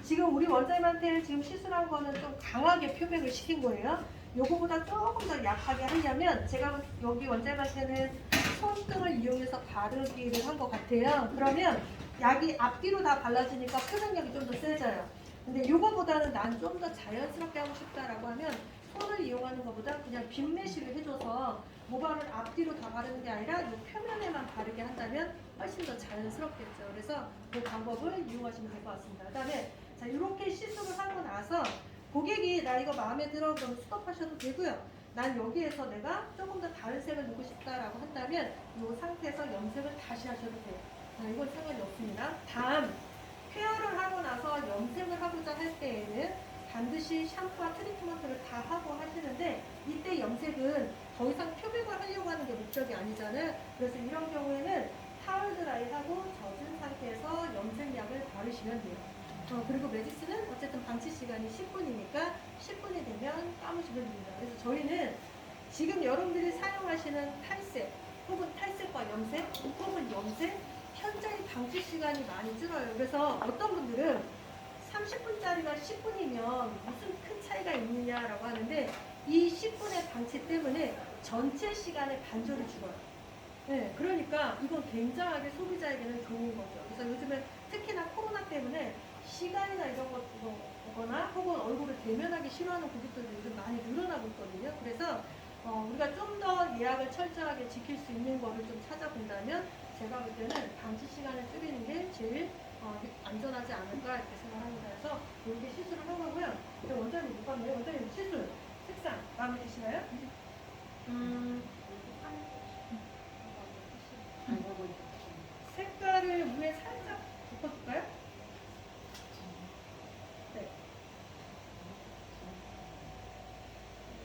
지금 우리 원장님한테 지금 시술한 거는 좀 강하게 표백을 시킨 거예요. 요거보다 조금 더 약하게 하려면 제가 여기 원장님한테는 손등을 이용해서 바르기를 한 것 같아요. 그러면 약이 앞뒤로 다 발라지니까 표백력이 좀 더 세져요. 근데 이거보다는 난 좀 더 자연스럽게 하고 싶다라고 하면 손을 이용하는 것보다 그냥 빗매시를 해줘서 모발을 앞뒤로 다 바르는 게 아니라 이 표면에만 바르게 한다면 훨씬 더 자연스럽겠죠. 그래서 그 방법을 이용하시면 될 것 같습니다. 그 다음에 자, 이렇게 시술을 하고 나서 고객이 나 이거 마음에 들어 그러면 스톱하셔도 되고요. 난 여기에서 내가 조금 더 다른 색을 넣고 싶다라고 한다면 이 상태에서 염색을 다시 하셔도 돼요. 이건 상관이 없습니다. 다음 케어를 하고 나서 염색을 하고자 할 때에는 반드시 샴푸와 트리트먼트를 다 하고 하시는데, 이때 염색은 더 이상 표백을 하려고 하는 게 목적이 아니잖아요. 그래서 이런 경우에는 타월 드라이하고 젖은 상태에서 염색약을 바르시면 돼요. 그리고 매직스는 어쨌든 방치 시간이 10분이니까 10분이 되면 감으시면 됩니다. 그래서 저희는 지금 여러분들이 사용하시는 탈색 혹은 탈색과 염색 혹은 염색 현저히 방치 시간이 많이 줄어요. 그래서 어떤 분들은 30분짜리가 10분이면 무슨 큰 차이가 있느냐라고 하는데, 이 10분의 방치 때문에 전체 시간의 반절이 줄어요. 네, 그러니까 이건 굉장하게 소비자에게는 좋은 거죠. 그래서 요즘에 특히나 코로나 때문에 시간이나 이런 거나 혹은 얼굴을 대면하기 싫어하는 고객들도 요즘 많이 늘어나고 있거든요. 그래서 우리가 좀 더 예약을 철저하게 지킬 수 있는 거를 좀 찾아본다면 제가 볼 때는 방치 시간을 줄이는 게 제일 안전하지 않을까 이렇게 생각합니다. 그래서 이렇게 시술을 한 거고요. 원장님 못 봤네요. 원장님 시술 색상 마음에 드시나요? 색깔을 위에 살짝 덮어줄까요? 네.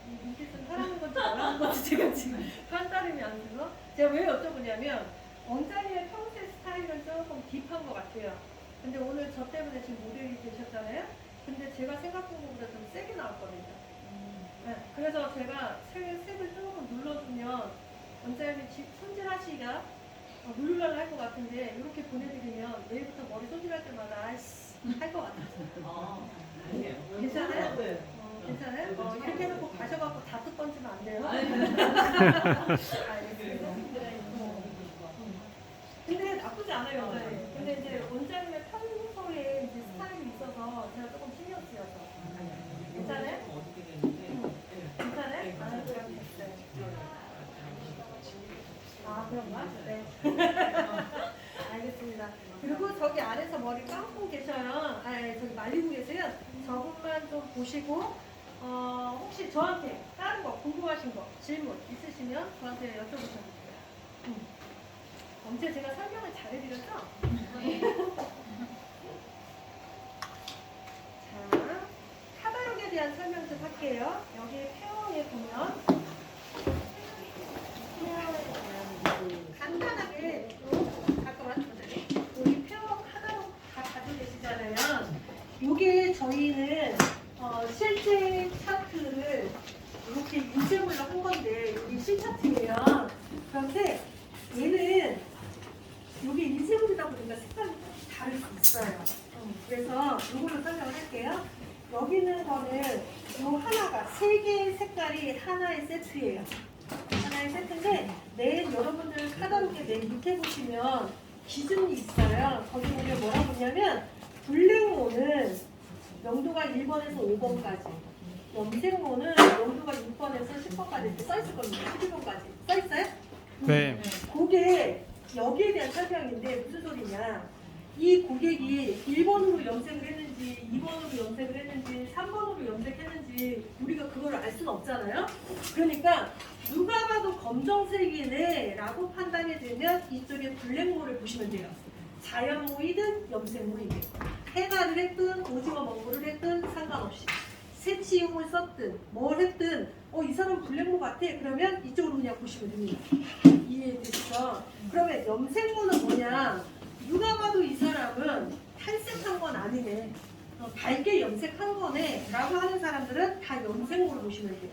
이 눈빛은 하라는 건지 뭐라는 건지 제가 지금 판단이 안 돼서 제가 왜 여쭤보냐면, 원장님의 평소의 스타일은 조금 딥한 것 같아요. 근데 오늘 저 때문에 지금 모델이 되셨잖아요. 근데 제가 생각한 것보다 좀 세게 나왔거든요. 네, 그래서 제가 색을 조금 눌러주면 원장님이 손질하시기가 누르려고 할 것 같은데, 이렇게 보내드리면 내일부터 머리 손질할 때마다 할 것 같아서. 괜찮아요? 괜찮아요? 이렇게 해놓고 가셔갖고 다투 던지면 안 돼요? 알겠습니다. 근데 나쁘지 않아요, 원장님. 근데 이제 원장님의 평소에 이제 스타일이 있어서 제가 조금 신경 쓰여서. 괜찮아요? 괜찮아요? 아, 그럼 됐어요. 아, 그런가? 네. 알겠습니다. 그리고 저기 아래서 머리 감고 계셔요. 저기 말리고 계세요. 저것만 좀 보시고, 혹시 저한테 다른 거 궁금하신 거 질문 있으시면 저한테 여쭤보셔도 돼요. 언제 제가 설명을 잘해드렸죠? 자, 카다록에 대한 설명 좀 할게요. 여기 페어에 보면 페어에 대한 간단하게 잠깐만 여기 페어 카다록 다 가지고 계시잖아요. 요게 저희는 실제 차트를 이렇게 인쇄물로 한 건데 여기 실차트예요. 그런데 얘는 여기 인쇄물이다 보니까 색깔이 다를 수 있어요. 그래서 이걸로 설명을 할게요. 여기 있는 거는 요 하나가 세 개의 색깔이 하나의 세트예요. 하나의 세트인데 맨 여러분들 카다록의 맨 밑에 보시면 기준이 있어요. 거기 보면 뭐라고 하냐면 블랙모는 명도가 1번에서 5번까지, 염색모는 명도가 6번에서 10번까지 이렇게 써있을 겁니다. 11번까지 써있어요? 네. 그게 여기에 대한 설명인데 무슨 소리냐, 이 고객이 1번으로 염색을 했는지 2번으로 염색을 했는지 3번으로 염색했는지 우리가 그걸 알 수는 없잖아요. 그러니까 누가 봐도 검정색이네 라고 판단이 되면 이쪽에 블랙모를 보시면 돼요. 자연모이든 염색모이든 해가를 했든 오징어 먹물을 했든 상관없이 새치용을 썼든 뭘 했든 이 사람 블랙모 같아 그러면 이쪽으로 그냥 보시면 됩니다. 이해되시죠? 그러면 염색모는 뭐냐, 누가 봐도 이 사람은 탈색한 건 아니네, 밝게 염색한 거네 라고 하는 사람들은 다 염색모로 보시면 돼요.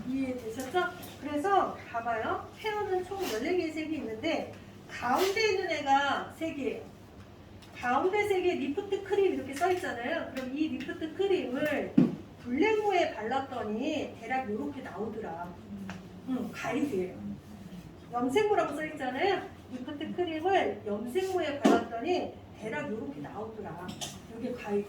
이해되셨죠? 그래서 봐봐요. 페어는 총 14개의 색이 있는데 가운데 있는 애가 3개예요. 가운데 3개 리프트 크림 이렇게 써 있잖아요. 그럼 이 리프트 크림을 블랙모에 발랐더니 대략 이렇게 나오더라. 가이드예요. 염색모라고 써 있잖아요. 리프트 크림을 염색모에 발랐더니 대략 이렇게 나오더라. 이게 가이드.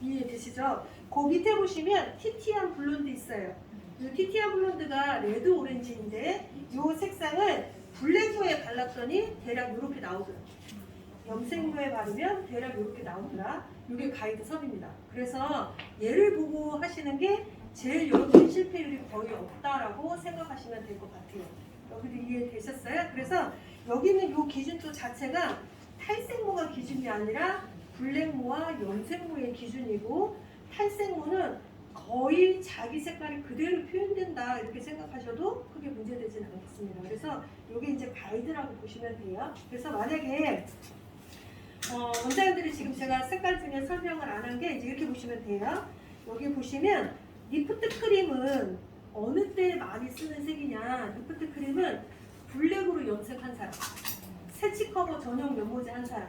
이해되시죠? 그 밑에 보시면 티티안 블론드 있어요. 이 티티안 블론드가 레드 오렌지인데 이 색상을 블랙모에 발랐더니 대략 이렇게 나오더라. 염색모에 바르면 대략 이렇게 나오더라. 이게 가이드 선입니다. 그래서 얘를 보고 하시는 게 제일 여러분이 실패율이 거의 없다라고 생각하시면 될 것 같아요. 여기도 이해되셨어요? 그래서 여기 있는 이 기준도 자체가 탈색모가 기준이 아니라 블랙모와 염색모의 기준이고, 탈색모는 거의 자기 색깔이 그대로 표현된다 이렇게 생각하셔도 크게 문제되지는 않겠습니다. 그래서 이게 이제 가이드라고 보시면 돼요. 그래서 만약에 원장님들이 지금 제가 색깔 중에 설명을 안 한 게 이제 이렇게 보시면 돼요. 여기 보시면 리프트 크림은 어느 때 많이 쓰는 색이냐, 리프트 크림은 블랙으로 염색한 사람, 새치 커버 전용 면모제 한 사람,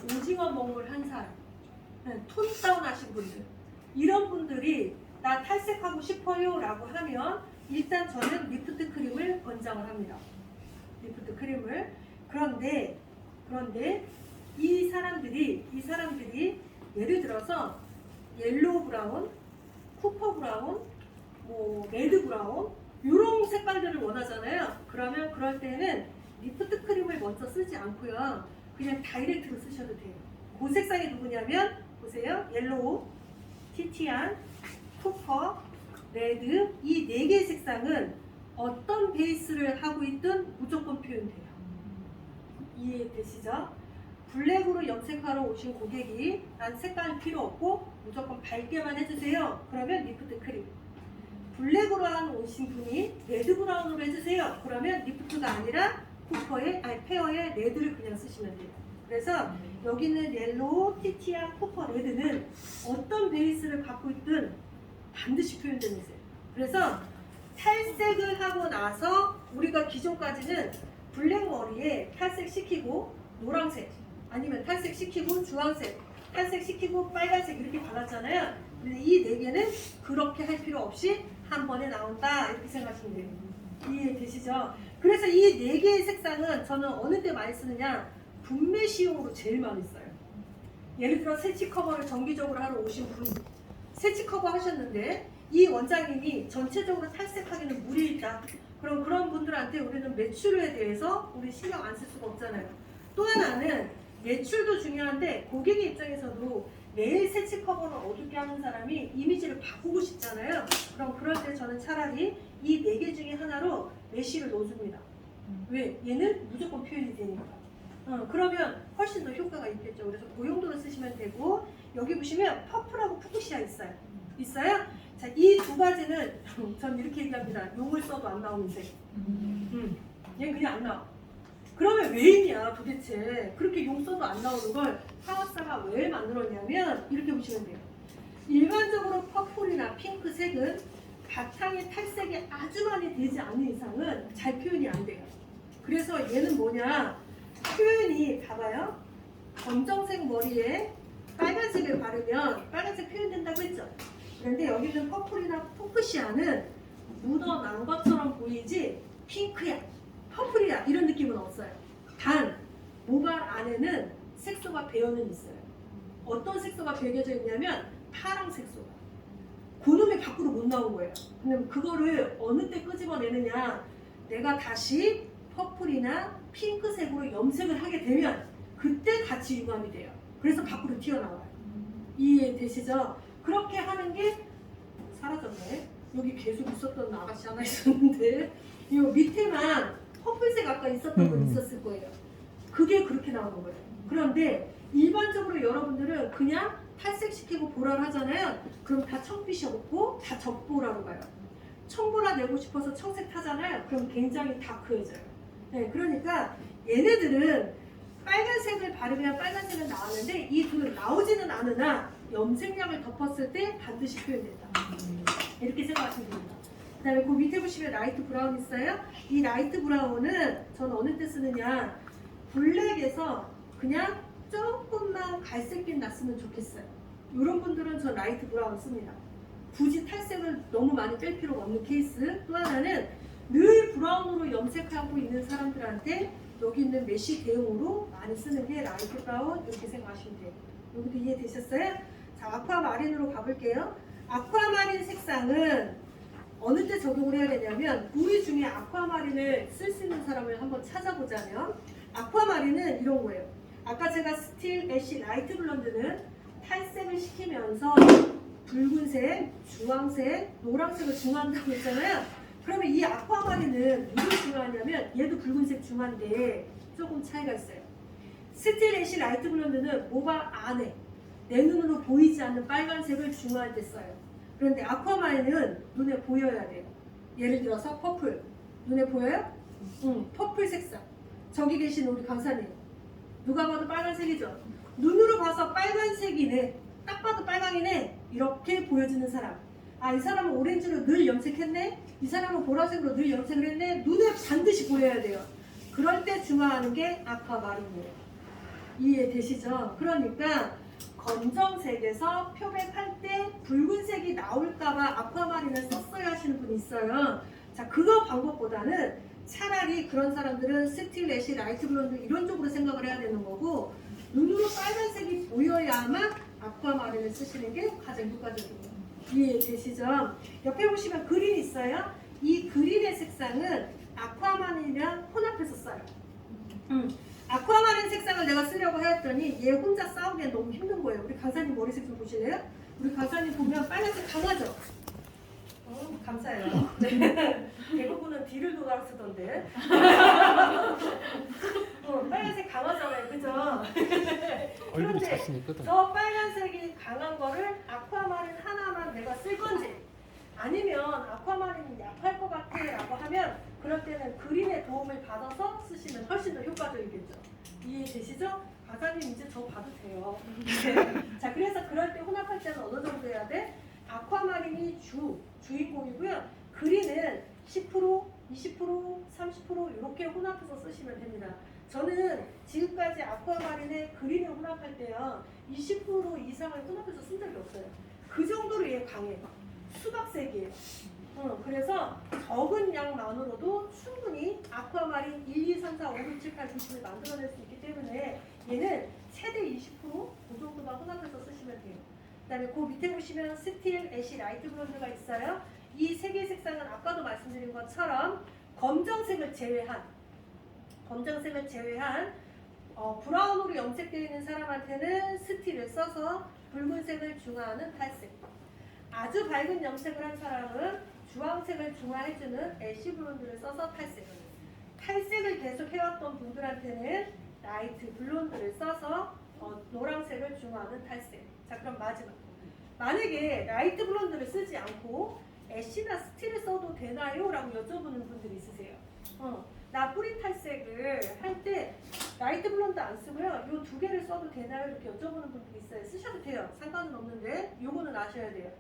오징어 먹물 한 사람, 톤 다운 하신 분들, 이런 분들이 나 탈색하고 싶어요 라고 하면 일단 저는 리프트 크림을 권장을 합니다. 리프트 크림을. 그런데 이 사람들이 예를 들어서 옐로우 브라운, 쿠퍼 브라운, 뭐 레드 브라운 이런 색깔들을 원하잖아요. 그러면 그럴 때는 리프트 크림을 먼저 쓰지 않고요, 그냥 다이렉트로 쓰셔도 돼요. 그 색상이 누구냐면 보세요. 옐로우, 티티안, 쿠퍼, 레드, 이 4개의 색상은 어떤 베이스를 하고 있든 무조건 표현돼요. 이해되시죠? 블랙으로 염색하러 오신 고객이 난 색깔 필요 없고 무조건 밝게만 해주세요. 그러면 리프트 크림. 블랙으로 오신 분이 레드 브라운으로 해주세요. 그러면 리프트가 아니라 페어의 레드를 그냥 쓰시면 돼요. 그래서 여기 있는 옐로우, 티티안, 쿠퍼, 레드는 어떤 베이스를 갖고 있든 반드시 표현되는 색. 그래서 탈색을 하고 나서 우리가 기존까지는 블랙 머리에 탈색시키고 노란색, 아니면 탈색시키고 주황색, 탈색시키고 빨간색 이렇게 발랐잖아요. 근데 이 4개는 그렇게 할 필요 없이 한 번에 나온다 이렇게 생각하시면 돼요. 이해되시죠? 그래서 이 4개의 색상은 저는 어느 때 많이 쓰느냐, 분매시용으로 제일 많이 써요. 예를 들어 새치 커버를 정기적으로 하러 오신 분, 새치 커버 하셨는데 이 원장님이 전체적으로 탈색하기는 무리있다. 그럼 그런 분들한테 우리는 매출에 대해서 우리 신경 안 쓸 수가 없잖아요. 또 하나는 매출도 중요한데 고객의 입장에서도 매일 색칠 커버를 어둡게 하는 사람이 이미지를 바꾸고 싶잖아요. 그럼 그럴 때 저는 차라리 이 4개 중에 하나로 메쉬를 넣어줍니다. 왜? 얘는 무조건 표현이 되니까. 그러면 훨씬 더 효과가 있겠죠. 그래서 그 용도로 쓰시면 되고, 여기 보시면 퍼플하고 푸쿠시아 있어요. 있어요? 자, 이 두 가지는 전 이렇게 얘기합니다. 용을 써도 안 나오는 색. 얘는 그냥 안 나와. 그러면 왜 있냐 도대체. 그렇게 용 써도 안 나오는 걸 화학사가 왜 만들었냐면 이렇게 보시면 돼요. 일반적으로 퍼플이나 핑크색은 바탕에 탈색이 아주 많이 되지 않는 이상은 잘 표현이 안 돼요. 그래서 얘는 뭐냐, 표현이 봐봐요. 검정색 머리에 빨간색을 바르면 빨간색 표현된다고 했죠. 그런데 여기는 퍼플이나 푸쿠시아는 묻어난 것처럼 보이지 핑크야, 퍼플이야 이런 느낌은 없어요. 단 모발 안에는 색소가 배어는 있어요. 어떤 색소가 배겨져 있냐면 파랑 색소가. 그놈이 밖으로 못 나온 거예요. 근데 그거를 어느 때 끄집어내느냐, 내가 다시 퍼플이나 핑크색으로 염색을 하게 되면 그때 같이 융합이 돼요. 그래서 밖으로 튀어나와요. 이해되시죠? 그렇게 하는 게 사라졌네. 여기 계속 있었던 아가씨 하나 있었는데 이 밑에만 퍼플색 아까 있었던 거 있었을 거예요. 그게 그렇게 나오는 거예요. 그런데 일반적으로 여러분들은 그냥 탈색시키고 보라를 하잖아요. 그럼 다 청빛이 없고 다 적보라로 가요. 청보라 내고 싶어서 청색 타잖아요. 그럼 굉장히 다크해져요. 네, 그러니까 얘네들은 빨간색을 바르면 빨간색은 나왔는데 이 둘은 나오지는 않으나 염색약을 덮었을 때 반드시 표현된다. 이렇게 생각하시면 됩니다. 그 다음에 그 밑에 보시면 라이트 브라운 있어요. 이 라이트 브라운은 저는 어느 때 쓰느냐, 블랙에서 그냥 조금만 갈색빛 났으면 좋겠어요. 이런 분들은 저 라이트 브라운 씁니다. 굳이 탈색을 너무 많이 뺄 필요가 없는 케이스. 또 하나는 늘 브라운으로 염색하고 있는 사람들한테 여기 있는 메쉬 대용으로 많이 쓰는 게 라이트 브라운, 이렇게 생각하시면 돼요. 여기도 이해되셨어요? 자, 아쿠아마린으로 가볼게요. 아쿠아마린 색상은 어느 때 적용을 해야 되냐면, 우리 중에 아쿠아마린을 쓸 수 있는 사람을 한번 찾아보자면, 아쿠아마린은 이런 거예요. 아까 제가 스틸, 애쉬, 라이트 블론드는 탈색을 시키면서 붉은색, 주황색, 노란색을 중화한다고 했잖아요. 그러면 이 아쿠아마린은 무슨 중화하냐면 얘도 붉은색 중화인데 조금 차이가 있어요. 스틸, 애쉬, 라이트 블론드는 모발 안에 내 눈으로 보이지 않는 빨간색을 중화할 때 써요. 그런데 아쿠아마린은 눈에 보여야 돼요. 예를 들어서 퍼플, 눈에 보여요? 퍼플 색상. 저기 계신 우리 강사님, 누가 봐도 빨간색이죠? 눈으로 봐서 빨간색이네, 딱 봐도 빨강이네, 이렇게 보여지는 사람. 아, 이 사람은 오렌지로 늘 염색했네, 이 사람은 보라색으로 늘 염색을 했네, 눈에 반드시 보여야 돼요. 그럴 때 중화하는 게 아쿠아마린이에요. 이해되시죠? 그러니까 검정색에서 표백할 때 붉은색이 나올까봐 아쿠아마린을 썼어야 하시는 분이 있어요. 자, 그거 방법보다는 차라리 그런 사람들은 스틸, 애쉬, 라이트 블론드 이런 쪽으로 생각을 해야 되는 거고, 눈으로 빨간색이 보여야만 아쿠아마린을 쓰시는 게 가장 효과적이에요. 이해되시죠? 옆에 보시면 그린 있어요. 이 그린의 색상은 아쿠아마린이랑 혼합해서 써요. 아쿠아마린 색상을 내가 쓰려고 하였더니 얘 혼자 싸우기엔 너무 힘든 거예요. 우리 강사님 머리색 좀 보실래요? 우리 강사님 보면 빨간색 강하죠? 감사해요. 네. 대부분은 뒤를 돌아 쓰던데. 빨간색 강하잖아요. 그죠? 얼굴이 자신 있거든. 저 빨간색이 강한 거를 아쿠아마린 하나만 내가 쓸 건지, 아니면 아쿠아마린이 약할 것 같아 라고 하면 그럴 때는 그린의 도움을 받아서 쓰시면 훨씬 더 효과적이겠죠. 이해되시죠? 강사님 이제 저 봐도 돼요. 자, 그래서 그럴 때 혼합할 때는 어느 정도 해야 돼? 아쿠아마린이 주인공이고요. 그린은 10%, 20%, 30% 이렇게 혼합해서 쓰시면 됩니다. 저는 지금까지 아쿠아마린에 그린을 혼합할 때요 20% 이상을 혼합해서 쓴 적이 없어요. 그 정도로 얘 강해요. 수박색이에요. 그래서 적은 양만으로도 충분히 아쿠아마린 1, 2, 3, 4, 5, 6, 7, 8, 90을 만들어낼 수 있기 때문에 얘는 최대 20%그 정도만 혼합해서 쓰시면 돼요. 그 다음에 그 밑에 보시면 스틸, 애쉬, 라이트 블론드가 있어요. 이 세 개의 색상은 아까도 말씀드린 것처럼 검정색을 제외한 브라운으로 염색되어 있는 사람한테는 스틸을 써서 붉은색을 중화하는 탈색. 아주 밝은 염색을 한 사람은 주황색을 중화해주는 애쉬 블론드를 써서 탈색. 탈색을 계속 해왔던 분들한테는 라이트 블론드를 써서 노란색을 중화하는 탈색. 자, 그럼 마지막. 만약에 라이트 블론드를 쓰지 않고 애쉬나 스틸을 써도 되나요? 라고 여쭤보는 분들이 있으세요. 나 뿌리 탈색을 할 때 라이트 블론드 안 쓰고요. 이 두 개를 써도 되나요? 이렇게 여쭤보는 분들이 있어요. 쓰셔도 돼요. 상관은 없는데 요거는 아셔야 돼요.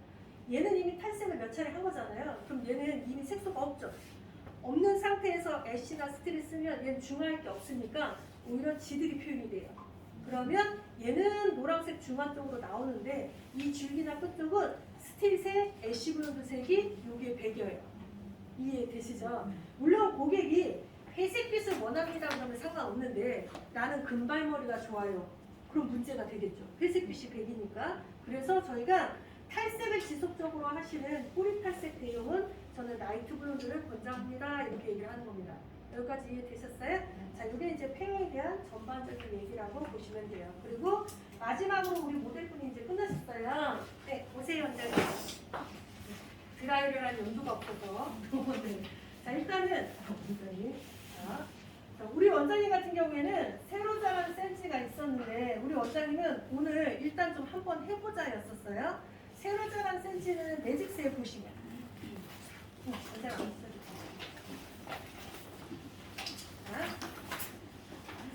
얘는 이미 탈색을 몇 차례 한 거잖아요. 그럼 얘는 이미 색소가 없죠. 없는 상태에서 애쉬나 스틸을 쓰면 얘는 중화할 게 없으니까 오히려 지들이 표현이 돼요. 그러면 얘는 노란색 중화 쪽으로 나오는데 이 줄기나 끝쪽은 스틸색, 애쉬 블론드 색이 여기에 배겨요. 이해되시죠? 물론 고객이 회색빛을 원합니다 그러면 상관없는데 나는 금발머리가 좋아요. 그럼 문제가 되겠죠. 회색빛이 백이니까. 그래서 저희가 탈색을 지속적으로 하시는 뿌리 탈색 대용은 저는 라이트 블론드를 권장합니다. 이렇게 얘기를 하는 겁니다. 여기까지 이해되셨어요? 자, 이게 이제 페어에 대한 전반적인 얘기라고 보시면 돼요. 그리고 마지막으로 우리 모델분이 이제 끝나셨어요. 네, 오세요 원장님. 드라이를 한 연도가 없어서. 네. 자, 일단은 원장님. 자, 우리 원장님 같은 경우에는 새로 자란 센치가 있었는데 우리 원장님은 오늘 일단 좀 한번 해보자였었어요. 새로 자란 센치는 매직스에 보시면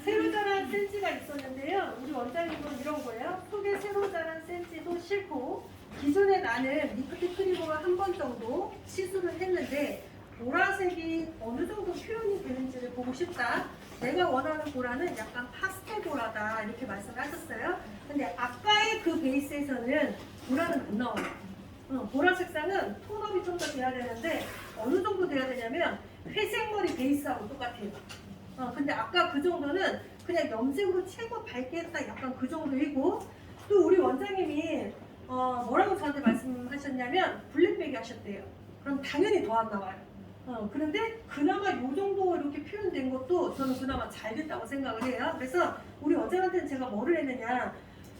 새로 자란 센치가 있었는데요. 우리 원장님은 이런 거예요. 속에 새로 자란 센치도 싫고 기존에 나는 리프트 크리머가 한 번 정도 시술을 했는데 보라색이 어느 정도 표현이 되는지를 보고 싶다. 내가 원하는 보라는 약간 파스텔 보라다 이렇게 말씀을 하셨어요. 근데 아까의 그 베이스에서는 보라는 안 나와요. 보라 색상은 톤업이 좀 더 돼야 되는데 어느 정도 돼야 되냐면 회색 머리 베이스하고 똑같아요. 근데 아까 그 정도는 그냥 염색으로 최고 밝게 했다 약간 그 정도이고 또 우리 원장님이 뭐라고 저한테 말씀하셨냐면 블랙백이 하셨대요. 그럼 당연히 더 안 나와요. 그런데 그나마 요 정도 이렇게 표현된 것도 저는 그나마 잘 됐다고 생각을 해요. 그래서 우리 원장한테는 제가 뭐를 했느냐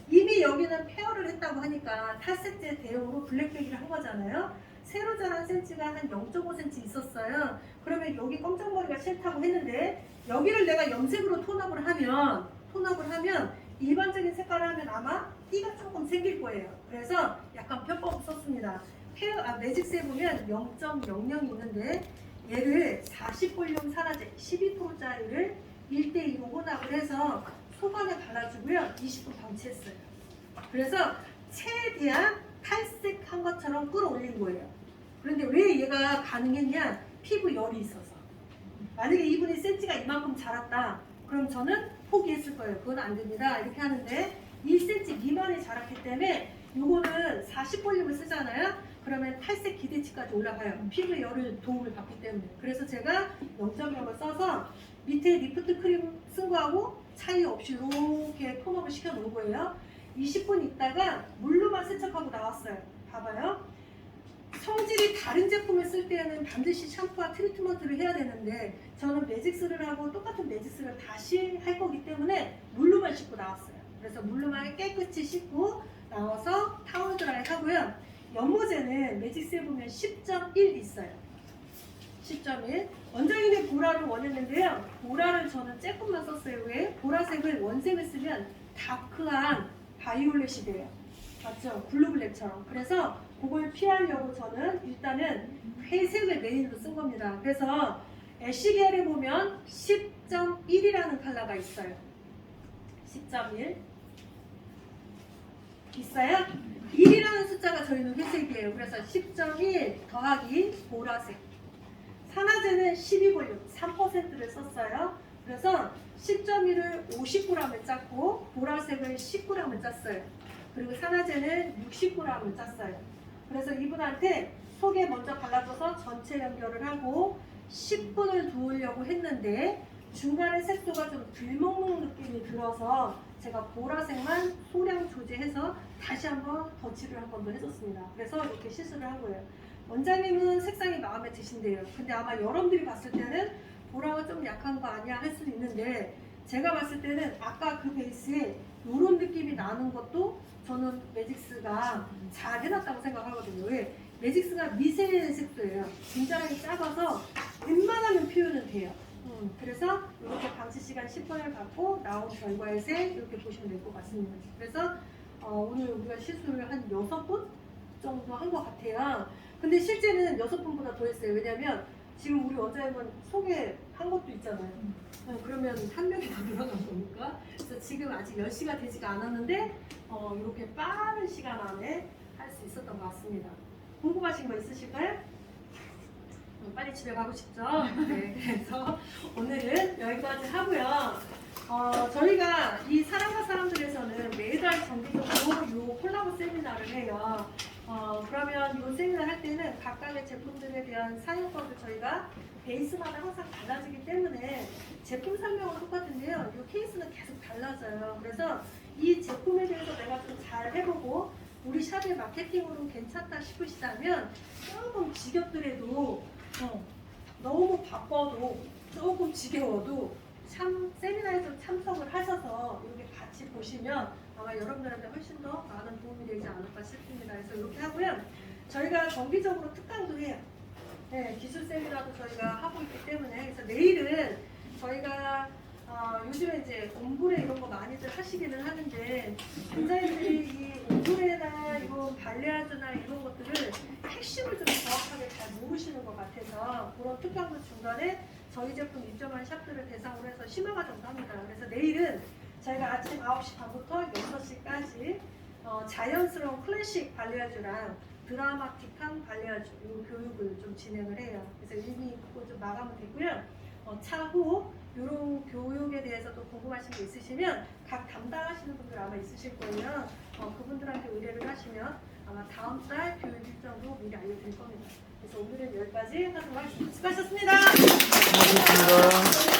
이미 여기는 페어를 했다고 하니까 탈색제 대용으로 블랙백이를 한 거잖아요. 새로 자란 센치가 한 0.5cm 있었어요. 그러면 여기 검정머리가 싫다고 했는데 여기를 내가 염색으로 톤업을 하면 일반적인 색깔을 하면 아마 띠가 조금 생길 거예요. 그래서 약간 편법 썼습니다. 매직스에 보면 0.00 있는데 얘를 40볼륨 산화제 12%짜리를 1대2로 혼합을 해서 소반에 발라주고요. 20분 방치했어요. 그래서 최대한 탈색한 것처럼 끌어올린 거예요. 그런데 왜 얘가 가능했냐? 피부 열이 있어서. 만약에 이분이 센치가 이만큼 자랐다. 그럼 저는 포기했을 거예요. 그건 안 됩니다. 이렇게 하는데 1cm 미만이 자랐기 때문에 요거는 40볼륨을 쓰잖아요. 그러면 탈색 기대치까지 올라가요. 피부에 열을 도움을 받기 때문에. 그래서 제가 0.0을 써서 밑에 리프트 크림 쓴 거하고 차이 없이 이렇게 톤업을 시켜 놓은 거예요. 20분 있다가 물로만 세척하고 나왔어요. 봐봐요. 성질이 다른 제품을 쓸 때는 반드시 샴푸와 트리트먼트를 해야 되는데 저는 매직스를 하고 똑같은 매직스를 다시 할 거기 때문에 물로만 씻고 나왔어요. 그래서 물로만 깨끗이 씻고 나와서 타월 드라이 하고요. 연모제는 매직스에 보면 10.1 있어요. 10.1. 원장님의 보라를 원했는데요. 보라를 저는 조금만 썼어요. 왜? 보라색을 원색을 쓰면 다크한 바이올렛이 돼요. 맞죠? 블루블랙처럼. 그래서 그걸 피하려고 저는 일단은 회색을 메인으로 쓴 겁니다. 그래서 애쉬 계열에 보면 10.1이라는 컬러가 있어요. 10.1 있어요? 1이라는 숫자가 저희는 회색이에요. 그래서 10.1 더하기 보라색. 산화제는 12볼륨 3%를 썼어요. 그래서 10.1을 50g을 짰고 보라색을 10g을 짰어요. 그리고 산화제는 60g을 짰어요. 그래서 이분한테 속에 먼저 발라줘서 전체 연결을 하고 10분을 두으려고 했는데 중간에 색소가 좀 들먹는 느낌이 들어서 제가 보라색만 소량 조제해서 다시 한번 덧칠을 한 번 더 해줬습니다. 그래서 이렇게 시술을 한 거예요. 원장님은 색상이 마음에 드신대요. 근데 아마 여러분들이 봤을 때는 보라가 좀 약한 거 아니야 할 수도 있는데 제가 봤을 때는 아까 그 베이스에 이런 느낌이 나는 것도 저는 매직스가 잘 해놨다고 생각하거든요. 왜? 매직스가 미세 색소예요. 진짜랑이 작아서 웬만하면 표현은 돼요. 그래서 이렇게 방치 시간 10분을 갖고 나온 결과의 색 이렇게 보시면 될 것 같습니다. 그래서 오늘 우리가 시술을 한 6분 정도 한 것 같아요. 근데 실제는 6분보다 더 했어요. 왜냐면 지금 우리 원장님은 소개한 것도 있잖아요. 그러면 한 명이 더 들어간 거니까. 그래서 지금 아직 10시가 되지가 않았는데 이렇게 빠른 시간 안에 할 수 있었던 것 같습니다. 궁금하신 거 있으실까요? 빨리 집에 가고 싶죠? 네, 그래서 오늘은 여기까지 하고요. 저희가 이 사랑과 사람들에서는 매달 정기적으로 요 콜라보 세미나를 해요. 그러면 이 세미나 할 때는 각각의 제품들에 대한 사용법을 저희가 베이스마다 항상 달라지기 때문에 제품 설명은 똑같은데요. 이 케이스는 계속 달라져요. 그래서 이 제품에 대해서 내가 좀 잘 해보고 우리 샵의 마케팅으로 괜찮다 싶으시다면 조금 지겹더라도 너무 바빠도 조금 지겨워도 세미나에서 참석을 하셔서 이렇게 같이 보시면 아마 여러분들한테 훨씬 더 많은 도움이 되지 않을까 싶습니다. 그래서 이렇게 하고요. 저희가 정기적으로 특강도 해요. 네, 기술 세미나도 저희가 하고 있기 때문에 그래서 내일은 저희가 요즘에 이제 옴브레 이런 거 많이들 하시기는 하는데 굉장히 이 옴브레나 이런 발레아즈나 이런 것들을 핵심을 좀 정확하게 잘 모르시는 것 같아서 그런 특강도 중간에 저희 제품 입점한 샵들을 대상으로 해서 심화과정도 합니다. 그래서 내일은 저희가 아침 9시 반부터 6시까지 자연스러운 클래식 발레아주랑 드라마틱한 발레아주 이 교육을 좀 진행을 해요. 그래서 이미 그거 좀 마감은 됐고요. 차후 이런 교육에 대해서 또 궁금하신 게 있으시면 각 담당하시는 분들 아마 있으실 거예요. 그분들한테 의뢰를 하시면 아마 다음 달 교육 일정도 미리 알려드릴 겁니다. 그래서 오늘은 여기까지 하도록 하겠습니다. 수고하셨습니다. 고맙습니다.